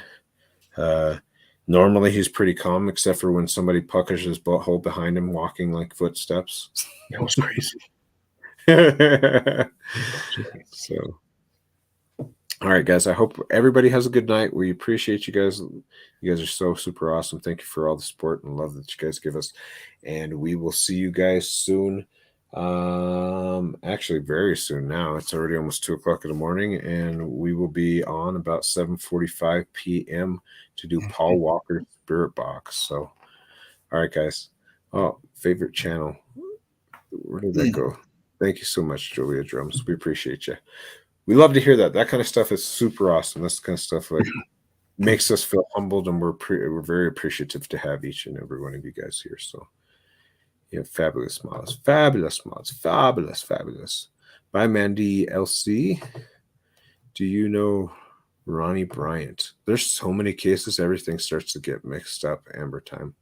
Normally he's pretty calm, except for when somebody puckers his butthole behind him, walking like footsteps. That was crazy. So, all right, guys, I hope everybody has a good night. We appreciate you guys. You guys are so super awesome. Thank you for all the support and love that you guys give us, and we will see you guys soon. Actually very soon now. It's already almost 2:00 in the morning, and we will be on about 7:45 p.m. to do Paul Walker's Spirit Box. So, all right, guys. Oh, favorite channel. Where did that go? Thank you so much, Julia Drums. We appreciate you. We love to hear that. That kind of stuff is super awesome. That's the kind of stuff like makes us feel humbled, and we're very appreciative to have each and every one of you guys here. So you have fabulous smiles, fabulous. Bye, Mandy LC. Do you know Ronnie Bryant? There's so many cases, everything starts to get mixed up. Amber time.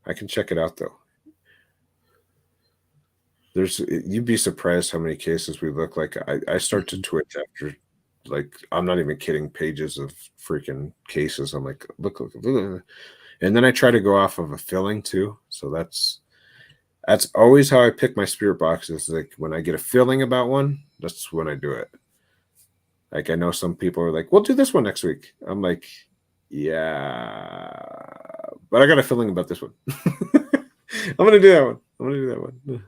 I can check it out though. You'd be surprised how many cases we look like. I start to twitch after, like, I'm not even kidding, pages of freaking cases. I'm like, look, and then I try to go off of a feeling too. So that's always how I pick my spirit boxes. Like when I get a feeling about one, that's when I do it. Like I know some people are like, we'll do this one next week. I'm like, yeah, but I got a feeling about this one. I'm gonna do that one.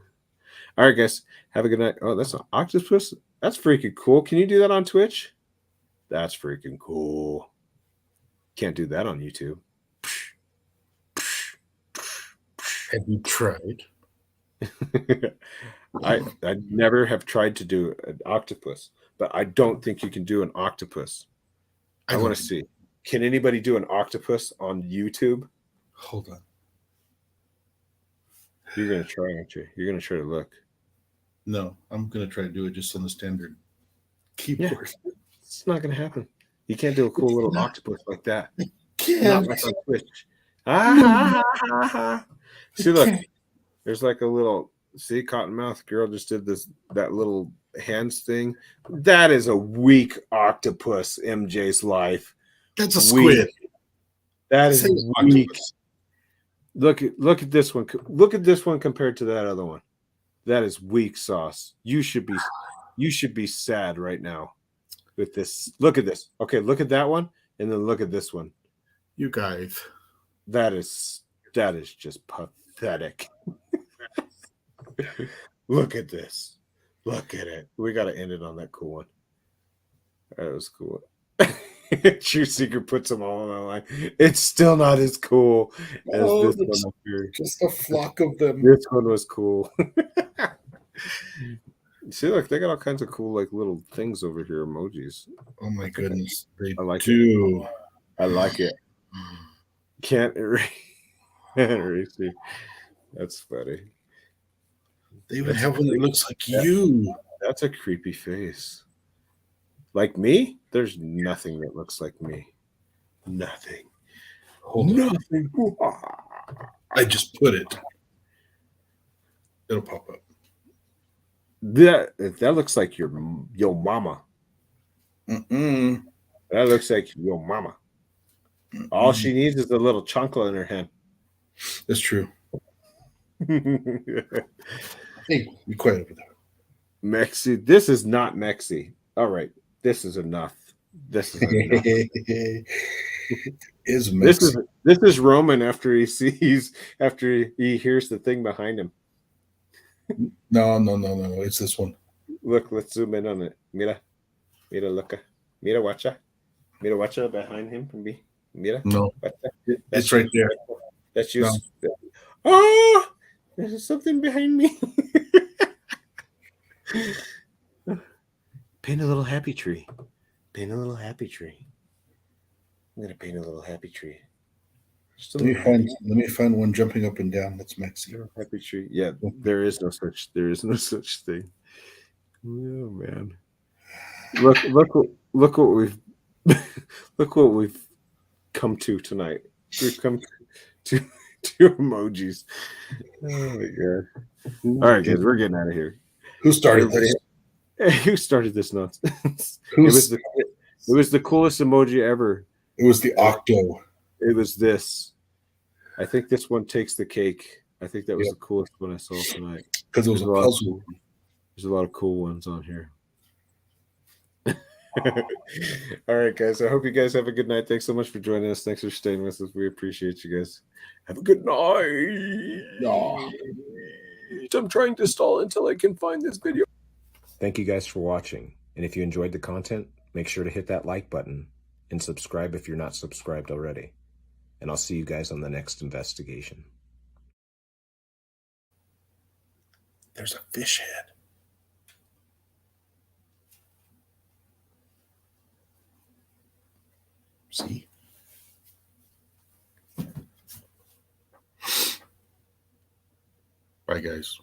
All right, guys, have a good night. Oh, that's an octopus. That's freaking cool. Can you do that on Twitch? That's freaking cool. Can't do that on YouTube. Have you tried? I never have tried to do an octopus, but I don't think you can do an octopus. I want to see. Can anybody do an octopus on YouTube? Hold on. You're gonna try, aren't you? You're gonna try to look. No, I'm gonna try to do it just on the standard keyboard. Yeah, it's not gonna happen. You can't do a cool little octopus like that. Not like on Twitch. See, look, there's like a little. See, Cottonmouth girl just did that little hands thing. That is a weak octopus. MJ's life. That's a squid. That is weak. Look at this one. Look at this one compared to that other one. That is weak sauce. You should be sad right now with this. Look at this. Okay, look at that one, and then look at this one. You guys. That is just pathetic. Look at this. Look at it. We got to end it on that cool one. That was cool. True Seeker puts them all on the line. It's still not as cool as this one up here. Just a flock of them. This one was cool. See, look, they got all kinds of cool, like little things over here, emojis. Oh my goodness, they like do. I like it. Can't erase it. That's funny. They even have one that looks like you. That's a creepy face. Like me? There's nothing that looks like me. Nothing. Nothing. I just put it. It'll pop up. That looks like your mama. Mm-mm. That looks like your mama. Mm-mm. All she needs is a little chancla in her hand. That's true. Hey, be quiet over there. Mexi. This is not Mexi. All right. This is enough. This is enough. This is Roman after he hears the thing behind him. No. It's this one. Look, let's zoom in on it. Mira, look. Mira, watcha. Mira, watcha behind him from me. Mira. No. It's right there. That's you. No. Oh, there's something behind me. Paint a little happy tree. Paint a little happy tree. I'm gonna paint a little happy tree. Let me find one jumping up and down. That's Mexi. Happy tree. Yeah, there is no such thing. Oh man. Look what we've come to tonight. We've come to emojis. Oh my god. All right, guys, we're getting out of here. Who started this? Who started this nonsense? It was the coolest emoji ever. It was the octo. It was this. I think this one takes the cake. I think that was the coolest one I saw tonight. Because it was a puzzle. There's a lot of cool ones on here. All right, guys. I hope you guys have a good night. Thanks so much for joining us. Thanks for staying with us. We appreciate you guys. Have a good night. No. I'm trying to stall until I can find this video. Thank you guys for watching. And if you enjoyed the content, make sure to hit that like button and subscribe if you're not subscribed already. And I'll see you guys on the next investigation. There's a fish head. See? Bye, guys.